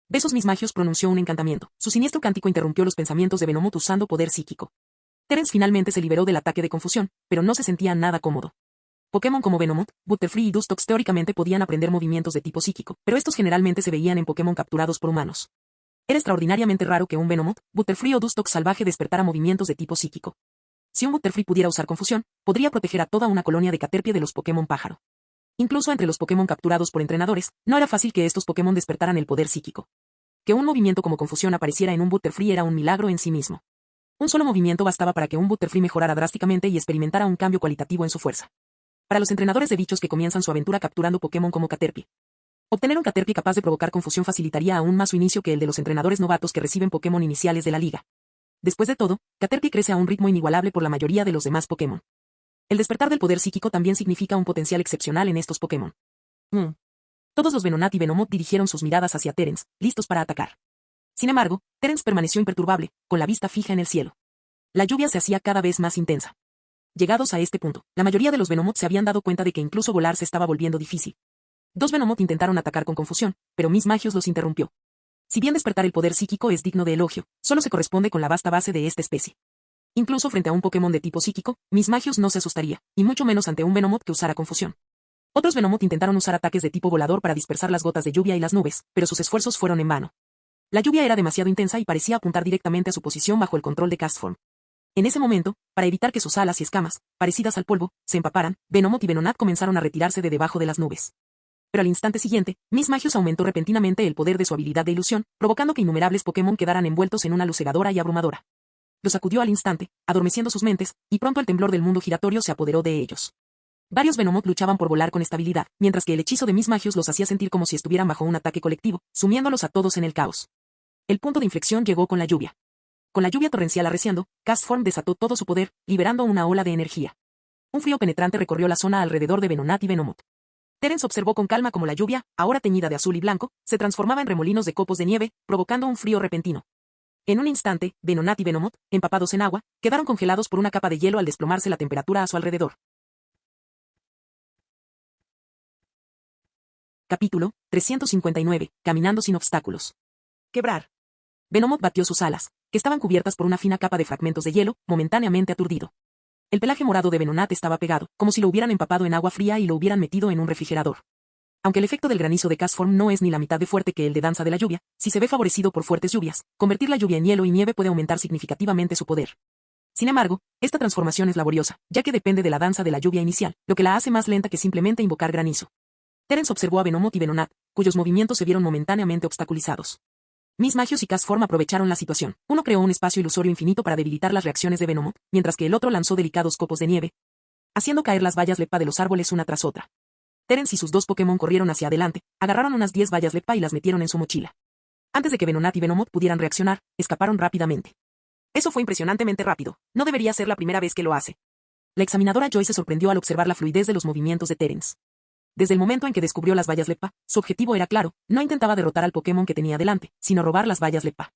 Besos mis magios pronunció un encantamiento. Su siniestro cántico interrumpió los pensamientos de Venomoth usando poder psíquico. Terence finalmente se liberó del ataque de confusión, pero no se sentía nada cómodo. Pokémon como Venomoth, Butterfree y Dustox teóricamente podían aprender movimientos de tipo psíquico, pero estos generalmente se veían en Pokémon capturados por humanos. Era extraordinariamente raro que un Venomoth, Butterfree o Dustox salvaje despertara movimientos de tipo psíquico. Si un Butterfree pudiera usar confusión, podría proteger a toda una colonia de Caterpie de los Pokémon pájaro. Incluso entre los Pokémon capturados por entrenadores, no era fácil que estos Pokémon despertaran el poder psíquico. Que un movimiento como confusión apareciera en un Butterfree era un milagro en sí mismo. Un solo movimiento bastaba para que un Butterfree mejorara drásticamente y experimentara un cambio cualitativo en su fuerza. Para los entrenadores de bichos que comienzan su aventura capturando Pokémon como Caterpie. Obtener un Caterpie capaz de provocar confusión facilitaría aún más su inicio que el de los entrenadores novatos que reciben Pokémon iniciales de la liga. Después de todo, Caterpie crece a un ritmo inigualable por la mayoría de los demás Pokémon. El despertar del poder psíquico también significa un potencial excepcional en estos Pokémon. Todos los Venonat y Venomoth dirigieron sus miradas hacia Terence, listos para atacar. Sin embargo, Terence permaneció imperturbable, con la vista fija en el cielo. La lluvia se hacía cada vez más intensa. Llegados a este punto, la mayoría de los Venomoth se habían dado cuenta de que incluso volar se estaba volviendo difícil. Dos Venomoth intentaron atacar con confusión, pero Miss Magios los interrumpió. Si bien despertar el poder psíquico es digno de elogio, solo se corresponde con la vasta base de esta especie. Incluso frente a un Pokémon de tipo psíquico, Miss Magios no se asustaría, y mucho menos ante un Venomoth que usara confusión. Otros Venomoth intentaron usar ataques de tipo volador para dispersar las gotas de lluvia y las nubes, pero sus esfuerzos fueron en vano. La lluvia era demasiado intensa y parecía apuntar directamente a su posición bajo el control de Castform. En ese momento, para evitar que sus alas y escamas, parecidas al polvo, se empaparan, Venomoth y Venonat comenzaron a retirarse de debajo de las nubes. Pero al instante siguiente, Miss Magios aumentó repentinamente el poder de su habilidad de ilusión, provocando que innumerables Pokémon quedaran envueltos en una luz cegadora y abrumadora. Los sacudió al instante, adormeciendo sus mentes, y pronto el temblor del mundo giratorio se apoderó de ellos. Varios Venomoth luchaban por volar con estabilidad, mientras que el hechizo de Miss Magios los hacía sentir como si estuvieran bajo un ataque colectivo, sumiéndolos a todos en el caos. El punto de inflexión llegó con la lluvia. Con la lluvia torrencial arreciando, Castform desató todo su poder, liberando una ola de energía. Un frío penetrante recorrió la zona alrededor de Venonat y Venomoth. Terence observó con calma cómo la lluvia, ahora teñida de azul y blanco, se transformaba en remolinos de copos de nieve, provocando un frío repentino. En un instante, Venonat y Venomoth, empapados en agua, quedaron congelados por una capa de hielo al desplomarse la temperatura a su alrededor. Capítulo 359. Caminando sin obstáculos. Quebrar. Venomoth batió sus alas, que estaban cubiertas por una fina capa de fragmentos de hielo, momentáneamente aturdido. El pelaje morado de Venonat estaba pegado, como si lo hubieran empapado en agua fría y lo hubieran metido en un refrigerador. Aunque el efecto del granizo de Castform no es ni la mitad de fuerte que el de Danza de la Lluvia, si se ve favorecido por fuertes lluvias, convertir la lluvia en hielo y nieve puede aumentar significativamente su poder. Sin embargo, esta transformación es laboriosa, ya que depende de la danza de la lluvia inicial, lo que la hace más lenta que simplemente invocar granizo. Terence observó a Venomoth y Venonat, cuyos movimientos se vieron momentáneamente obstaculizados. Miss Magios y Castform aprovecharon la situación. Uno creó un espacio ilusorio infinito para debilitar las reacciones de Venomoth, mientras que el otro lanzó delicados copos de nieve, haciendo caer las bayas Leppa de los árboles una tras otra. Terence y sus dos Pokémon corrieron hacia adelante, agarraron unas 10 bayas Leppa y las metieron en su mochila. Antes de que Venonat y Venomoth pudieran reaccionar, escaparon rápidamente. Eso fue impresionantemente rápido. No debería ser la primera vez que lo hace. La examinadora Joy se sorprendió al observar la fluidez de los movimientos de Terence. Desde el momento en que descubrió las bayas Leppa, su objetivo era claro, no intentaba derrotar al Pokémon que tenía delante, sino robar las bayas Leppa.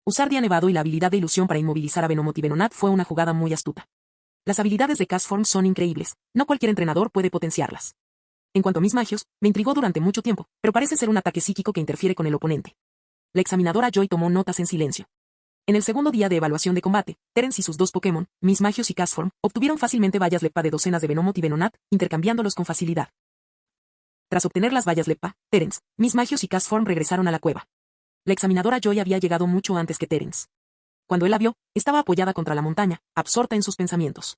Usar Día Nevado y la habilidad de ilusión para inmovilizar a Venomoth y Venonat fue una jugada muy astuta. Las habilidades de Castform son increíbles, no cualquier entrenador puede potenciarlas. En cuanto a mis magios, me intrigó durante mucho tiempo, pero parece ser un ataque psíquico que interfiere con el oponente. La examinadora Joy tomó notas en silencio. En el segundo día de evaluación de combate, Terence y sus dos Pokémon, Mis Magios y Castform, obtuvieron fácilmente vallas Leppa de docenas de Venomoth y Venonat, intercambiándolos con facilidad. Tras obtener las vallas Leppa, Terence, Mis Magios y Castform regresaron a la cueva. La examinadora Joy había llegado mucho antes que Terence. Cuando él la vio, estaba apoyada contra la montaña, absorta en sus pensamientos.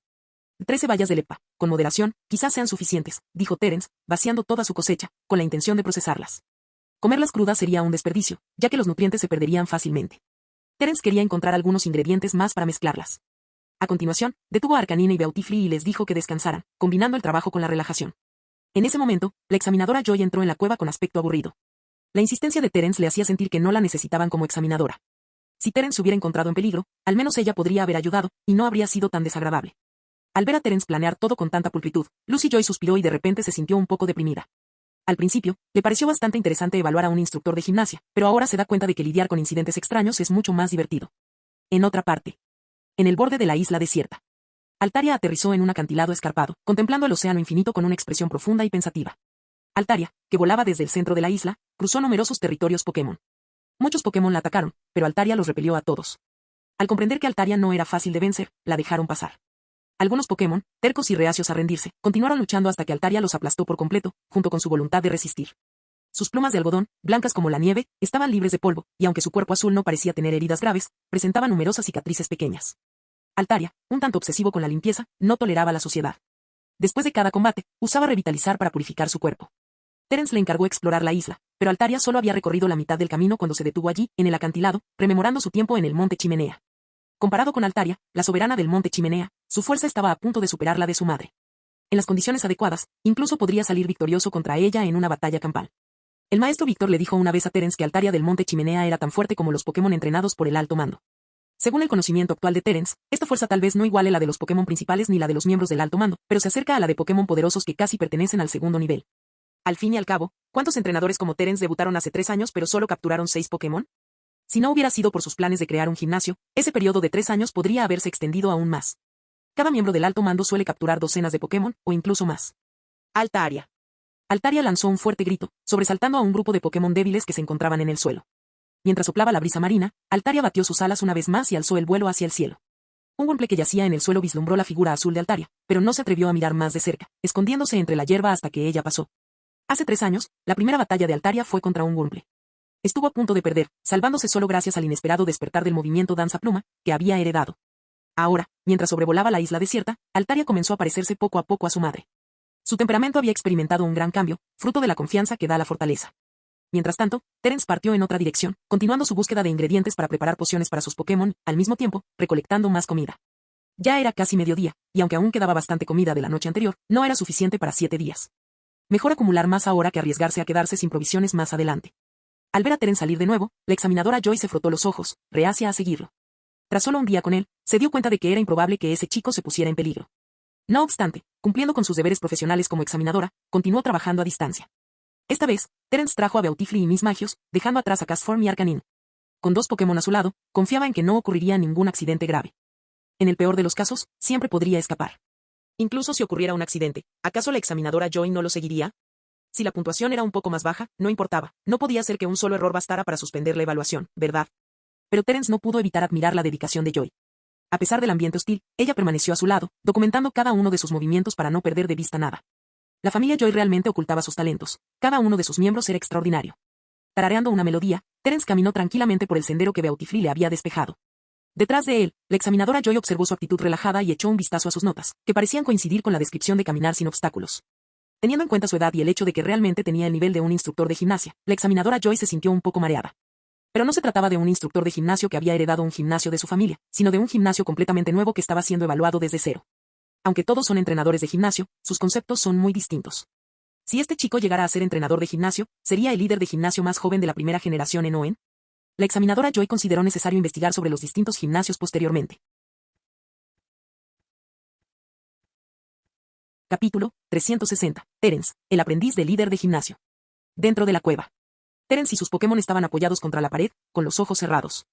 13 vallas de Leppa, con moderación, quizás sean suficientes, dijo Terence, vaciando toda su cosecha, con la intención de procesarlas. Comerlas crudas sería un desperdicio, ya que los nutrientes se perderían fácilmente. Terence quería encontrar algunos ingredientes más para mezclarlas. A continuación, detuvo a Arcanine y Beautifly y les dijo que descansaran, combinando el trabajo con la relajación. En ese momento, la examinadora Joy entró en la cueva con aspecto aburrido. La insistencia de Terence le hacía sentir que no la necesitaban como examinadora. Si Terence se hubiera encontrado en peligro, al menos ella podría haber ayudado, y no habría sido tan desagradable. Al ver a Terence planear todo con tanta pulcritud, Lucy Joy suspiró y de repente se sintió un poco deprimida. Al principio, le pareció bastante interesante evaluar a un instructor de gimnasia, pero ahora se da cuenta de que lidiar con incidentes extraños es mucho más divertido. En otra parte. En el borde de la isla desierta. Altaria aterrizó en un acantilado escarpado, contemplando el océano infinito con una expresión profunda y pensativa. Altaria, que volaba desde el centro de la isla, cruzó numerosos territorios Pokémon. Muchos Pokémon la atacaron, pero Altaria los repelió a todos. Al comprender que Altaria no era fácil de vencer, la dejaron pasar. Algunos Pokémon, tercos y reacios a rendirse, continuaron luchando hasta que Altaria los aplastó por completo, junto con su voluntad de resistir. Sus plumas de algodón, blancas como la nieve, estaban libres de polvo, y aunque su cuerpo azul no parecía tener heridas graves, presentaba numerosas cicatrices pequeñas. Altaria, un tanto obsesivo con la limpieza, no toleraba la suciedad. Después de cada combate, usaba revitalizar para purificar su cuerpo. Terence le encargó explorar la isla, pero Altaria solo había recorrido la mitad del camino cuando se detuvo allí, en el acantilado, rememorando su tiempo en el Monte Chimenea. Comparado con Altaria, la soberana del Monte Chimenea, su fuerza estaba a punto de superar la de su madre. En las condiciones adecuadas, incluso podría salir victorioso contra ella en una batalla campal. El maestro Víctor le dijo una vez a Terence que Altaria del Monte Chimenea era tan fuerte como los Pokémon entrenados por el alto mando. Según el conocimiento actual de Terence, esta fuerza tal vez no iguale la de los Pokémon principales ni la de los miembros del alto mando, pero se acerca a la de Pokémon poderosos que casi pertenecen al segundo nivel. Al fin y al cabo, ¿cuántos entrenadores como Terence debutaron hace 3 años pero solo capturaron 6 Pokémon? Si no hubiera sido por sus planes de crear un gimnasio, ese periodo de 3 años podría haberse extendido aún más. Cada miembro del alto mando suele capturar docenas de Pokémon, o incluso más. Altaria. Altaria lanzó un fuerte grito, sobresaltando a un grupo de Pokémon débiles que se encontraban en el suelo. Mientras soplaba la brisa marina, Altaria batió sus alas una vez más y alzó el vuelo hacia el cielo. Un Wurmple que yacía en el suelo vislumbró la figura azul de Altaria, pero no se atrevió a mirar más de cerca, escondiéndose entre la hierba hasta que ella pasó. Hace 3 años, la primera batalla de Altaria fue contra un Wurmple. Estuvo a punto de perder, salvándose solo gracias al inesperado despertar del movimiento danza pluma, que había heredado. Ahora, mientras sobrevolaba la isla desierta, Altaria comenzó a parecerse poco a poco a su madre. Su temperamento había experimentado un gran cambio, fruto de la confianza que da la fortaleza. Mientras tanto, Terence partió en otra dirección, continuando su búsqueda de ingredientes para preparar pociones para sus Pokémon, al mismo tiempo, recolectando más comida. Ya era casi mediodía, y aunque aún quedaba bastante comida de la noche anterior, no era suficiente para 7 días. Mejor acumular más ahora que arriesgarse a quedarse sin provisiones más adelante. Al ver a Terence salir de nuevo, la examinadora Joy se frotó los ojos, reacia a seguirlo. Tras solo un día con él, se dio cuenta de que era improbable que ese chico se pusiera en peligro. No obstante, cumpliendo con sus deberes profesionales como examinadora, continuó trabajando a distancia. Esta vez, Terence trajo a Beautifly y Mis Magios, dejando atrás a Castform y Arcanine. Con 2 Pokémon a su lado, confiaba en que no ocurriría ningún accidente grave. En el peor de los casos, siempre podría escapar. Incluso si ocurriera un accidente, ¿acaso la examinadora Joy no lo seguiría? Si la puntuación era un poco más baja, no importaba, no podía ser que un solo error bastara para suspender la evaluación, ¿verdad? Pero Terence no pudo evitar admirar la dedicación de Joy. A pesar del ambiente hostil, ella permaneció a su lado, documentando cada uno de sus movimientos para no perder de vista nada. La familia Joy realmente ocultaba sus talentos, cada uno de sus miembros era extraordinario. Tarareando una melodía, Terence caminó tranquilamente por el sendero que Beautifly le había despejado. Detrás de él, la examinadora Joy observó su actitud relajada y echó un vistazo a sus notas, que parecían coincidir con la descripción de caminar sin obstáculos. Teniendo en cuenta su edad y el hecho de que realmente tenía el nivel de un instructor de gimnasia, la examinadora Joy se sintió un poco mareada. Pero no se trataba de un instructor de gimnasio que había heredado un gimnasio de su familia, sino de un gimnasio completamente nuevo que estaba siendo evaluado desde cero. Aunque todos son entrenadores de gimnasio, sus conceptos son muy distintos. Si este chico llegara a ser entrenador de gimnasio, sería el líder de gimnasio más joven de la primera generación en Hoenn. La examinadora Joy consideró necesario investigar sobre los distintos gimnasios posteriormente. Capítulo 360. Terence, el aprendiz del líder de gimnasio. Dentro de la cueva. Terence y sus Pokémon estaban apoyados contra la pared, con los ojos cerrados.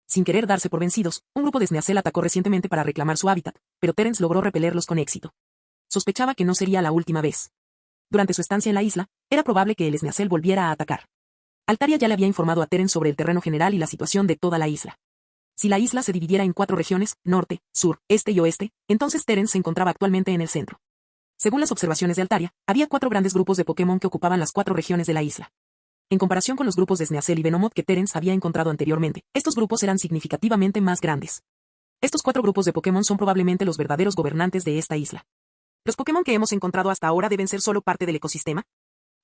Sin querer darse por vencidos, un grupo de Sneasel atacó recientemente para reclamar su hábitat, pero Terence logró repelerlos con éxito. Sospechaba que no sería la última vez. Durante su estancia en la isla, era probable que el Sneasel volviera a atacar. Altaria ya le había informado a Terence sobre el terreno general y la situación de toda la isla. Si la isla se dividiera en 4 regiones, norte, sur, este y oeste, entonces Terence se encontraba actualmente en el centro. Según las observaciones de Altaria, había 4 grandes grupos de Pokémon que ocupaban las 4 regiones de la isla. En comparación con los grupos de Sneasel y Venomoth que Terence había encontrado anteriormente, estos grupos eran significativamente más grandes. Estos 4 grupos de Pokémon son probablemente los verdaderos gobernantes de esta isla. ¿Los Pokémon que hemos encontrado hasta ahora deben ser solo parte del ecosistema?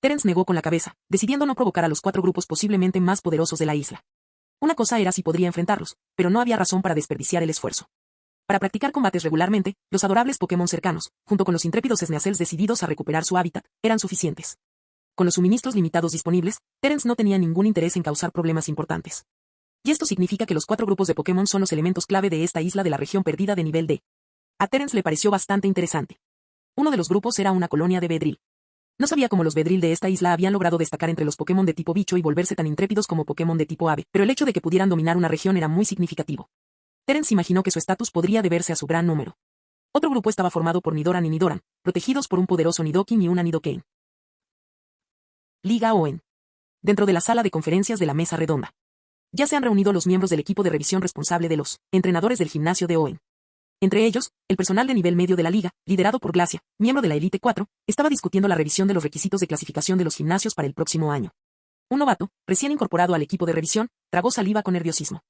Terence negó con la cabeza, decidiendo no provocar a los 4 grupos posiblemente más poderosos de la isla. Una cosa era si podría enfrentarlos, pero no había razón para desperdiciar el esfuerzo. Para practicar combates regularmente, los adorables Pokémon cercanos, junto con los intrépidos Sneasels decididos a recuperar su hábitat, eran suficientes. Con los suministros limitados disponibles, Terence no tenía ningún interés en causar problemas importantes. Y esto significa que los 4 grupos de Pokémon son los elementos clave de esta isla de la región perdida de nivel D. A Terence le pareció bastante interesante. Uno de los grupos era una colonia de Beedrill. No sabía cómo los Beedrill de esta isla habían logrado destacar entre los Pokémon de tipo bicho y volverse tan intrépidos como Pokémon de tipo ave, pero el hecho de que pudieran dominar una región era muy significativo. Terence imaginó que su estatus podría deberse a su gran número. Otro grupo estaba formado por Nidoran y Nidoran, protegidos por un poderoso Nidoking y una Nidoking. Liga Hoenn. Dentro de la sala de conferencias de la mesa redonda. Ya se han reunido los miembros del equipo de revisión responsable de los entrenadores del gimnasio de Hoenn. Entre ellos, el personal de nivel medio de la liga, liderado por Glacia, miembro de la Elite 4, estaba discutiendo la revisión de los requisitos de clasificación de los gimnasios para el próximo año. Un novato, recién incorporado al equipo de revisión, tragó saliva con nerviosismo.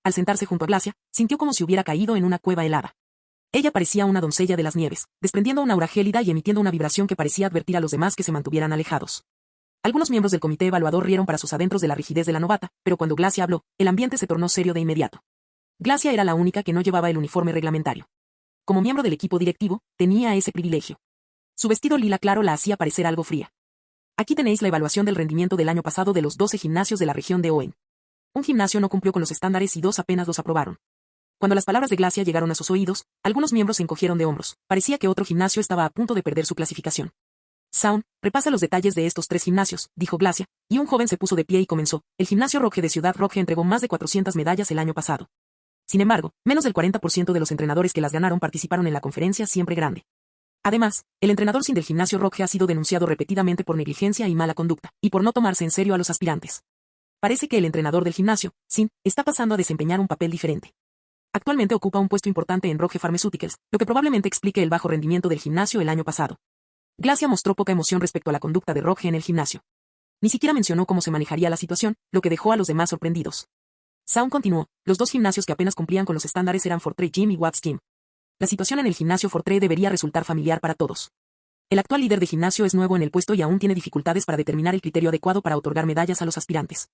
Al sentarse junto a Glacia, sintió como si hubiera caído en una cueva helada. Ella parecía una doncella de las nieves, desprendiendo una aura gélida y emitiendo una vibración que parecía advertir a los demás que se mantuvieran alejados. Algunos miembros del comité evaluador rieron para sus adentros de la rigidez de la novata, pero cuando Glacia habló, el ambiente se tornó serio de inmediato. Glacia era la única que no llevaba el uniforme reglamentario. Como miembro del equipo directivo, tenía ese privilegio. Su vestido lila claro la hacía parecer algo fría. Aquí tenéis la evaluación del rendimiento del año pasado de los 12 gimnasios de la región de Hoenn. Un gimnasio no cumplió con los estándares y 2 apenas los aprobaron. Cuando las palabras de Glacia llegaron a sus oídos, algunos miembros se encogieron de hombros. Parecía que otro gimnasio estaba a punto de perder su clasificación. Sound, repasa los detalles de estos 3 gimnasios, dijo Glacia, y un joven se puso de pie y comenzó. El gimnasio Rogue de Ciudad Rogue entregó más de 400 medallas el año pasado. Sin embargo, menos del 40% de los entrenadores que las ganaron participaron en la conferencia siempre grande. Además, el entrenador sin del gimnasio Rogue ha sido denunciado repetidamente por negligencia y mala conducta, y por no tomarse en serio a los aspirantes. Parece que el entrenador del gimnasio, Sin, está pasando a desempeñar un papel diferente. Actualmente ocupa un puesto importante en Rogue Pharmaceuticals, lo que probablemente explique el bajo rendimiento del gimnasio el año pasado. Glacia mostró poca emoción respecto a la conducta de Rogue en el gimnasio. Ni siquiera mencionó cómo se manejaría la situación, lo que dejó a los demás sorprendidos. Sound continuó, los 2 gimnasios que apenas cumplían con los estándares eran Fortree Gym y Watts Gym. La situación en el gimnasio Fortree debería resultar familiar para todos. El actual líder de gimnasio es nuevo en el puesto y aún tiene dificultades para determinar el criterio adecuado para otorgar medallas a los aspirantes.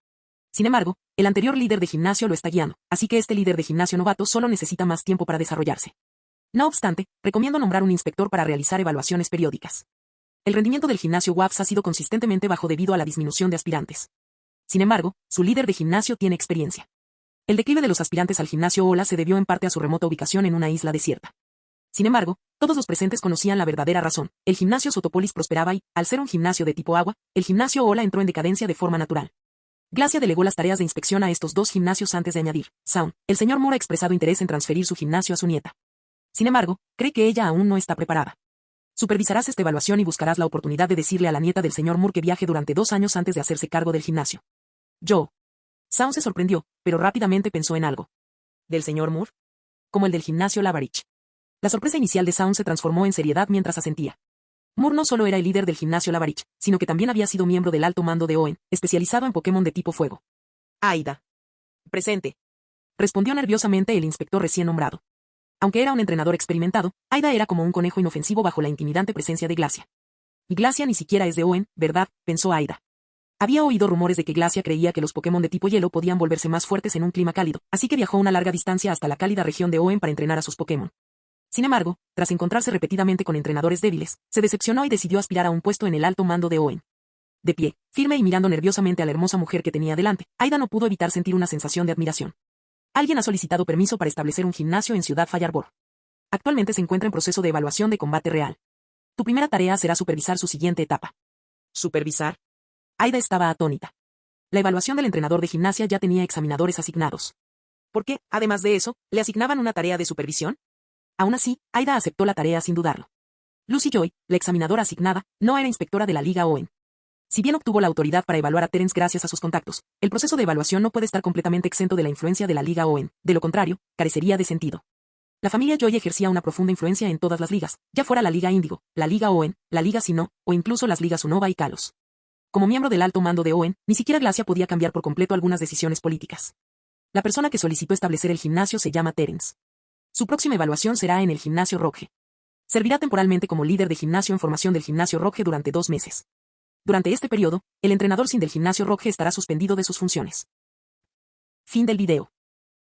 Sin embargo, el anterior líder de gimnasio lo está guiando, así que este líder de gimnasio novato solo necesita más tiempo para desarrollarse. No obstante, recomiendo nombrar un inspector para realizar evaluaciones periódicas. El rendimiento del gimnasio WAPS ha sido consistentemente bajo debido a la disminución de aspirantes. Sin embargo, su líder de gimnasio tiene experiencia. El declive de los aspirantes al gimnasio Ola se debió en parte a su remota ubicación en una isla desierta. Sin embargo, todos los presentes conocían la verdadera razón. El gimnasio Sotopolis prosperaba y, al ser un gimnasio de tipo agua, el gimnasio Ola entró en decadencia de forma natural. Glacia delegó las tareas de inspección a estos 2 gimnasios antes de añadir. Sound, el señor Moore ha expresado interés en transferir su gimnasio a su nieta. Sin embargo, cree que ella aún no está preparada. Supervisarás esta evaluación y buscarás la oportunidad de decirle a la nieta del señor Moore que viaje durante 2 años antes de hacerse cargo del gimnasio. Yo. Sound se sorprendió, pero rápidamente pensó en algo. ¿Del señor Moore? Como el del gimnasio Lavarich. La sorpresa inicial de Sound se transformó en seriedad mientras asentía. Moore no solo era el líder del gimnasio Lavarich, sino que también había sido miembro del alto mando de Hoenn, especializado en Pokémon de tipo fuego. Aida. Presente. Respondió nerviosamente el inspector recién nombrado. Aunque era un entrenador experimentado, Aida era como un conejo inofensivo bajo la intimidante presencia de Glacia. Y Glacia ni siquiera es de Hoenn, ¿verdad?, pensó Aida. Había oído rumores de que Glacia creía que los Pokémon de tipo hielo podían volverse más fuertes en un clima cálido, así que viajó una larga distancia hasta la cálida región de Hoenn para entrenar a sus Pokémon. Sin embargo, tras encontrarse repetidamente con entrenadores débiles, se decepcionó y decidió aspirar a un puesto en el alto mando de Hoenn. De pie, firme y mirando nerviosamente a la hermosa mujer que tenía delante, Aida no pudo evitar sentir una sensación de admiración. Alguien ha solicitado permiso para establecer un gimnasio en Ciudad Fireboard. Actualmente se encuentra en proceso de evaluación de combate real. Tu primera tarea será supervisar su siguiente etapa. ¿Supervisar? Aida estaba atónita. La evaluación del entrenador de gimnasia ya tenía examinadores asignados. porque, además de eso, le asignaban una tarea de supervisión. Aún así, Aida aceptó la tarea sin dudarlo. Lucy Joy, la examinadora asignada, no era inspectora de la Liga Owen. Si bien obtuvo la autoridad para evaluar a Terence gracias a sus contactos, el proceso de evaluación no puede estar completamente exento de la influencia de la Liga Owen, de lo contrario, carecería de sentido. La familia Joy ejercía una profunda influencia en todas las ligas, ya fuera la Liga Índigo, la Liga Owen, la Liga Sino, o incluso las ligas Unova y Kalos. Como miembro del alto mando de Owen, ni siquiera Glacia podía cambiar por completo algunas decisiones políticas. La persona que solicitó establecer el gimnasio se llama Terence. Su próxima evaluación será en el gimnasio Rockhe. Servirá temporalmente como líder de gimnasio en formación del gimnasio Rockhe durante 2 meses. Durante este periodo, el entrenador sin del gimnasio Rockhe estará suspendido de sus funciones. Fin del video.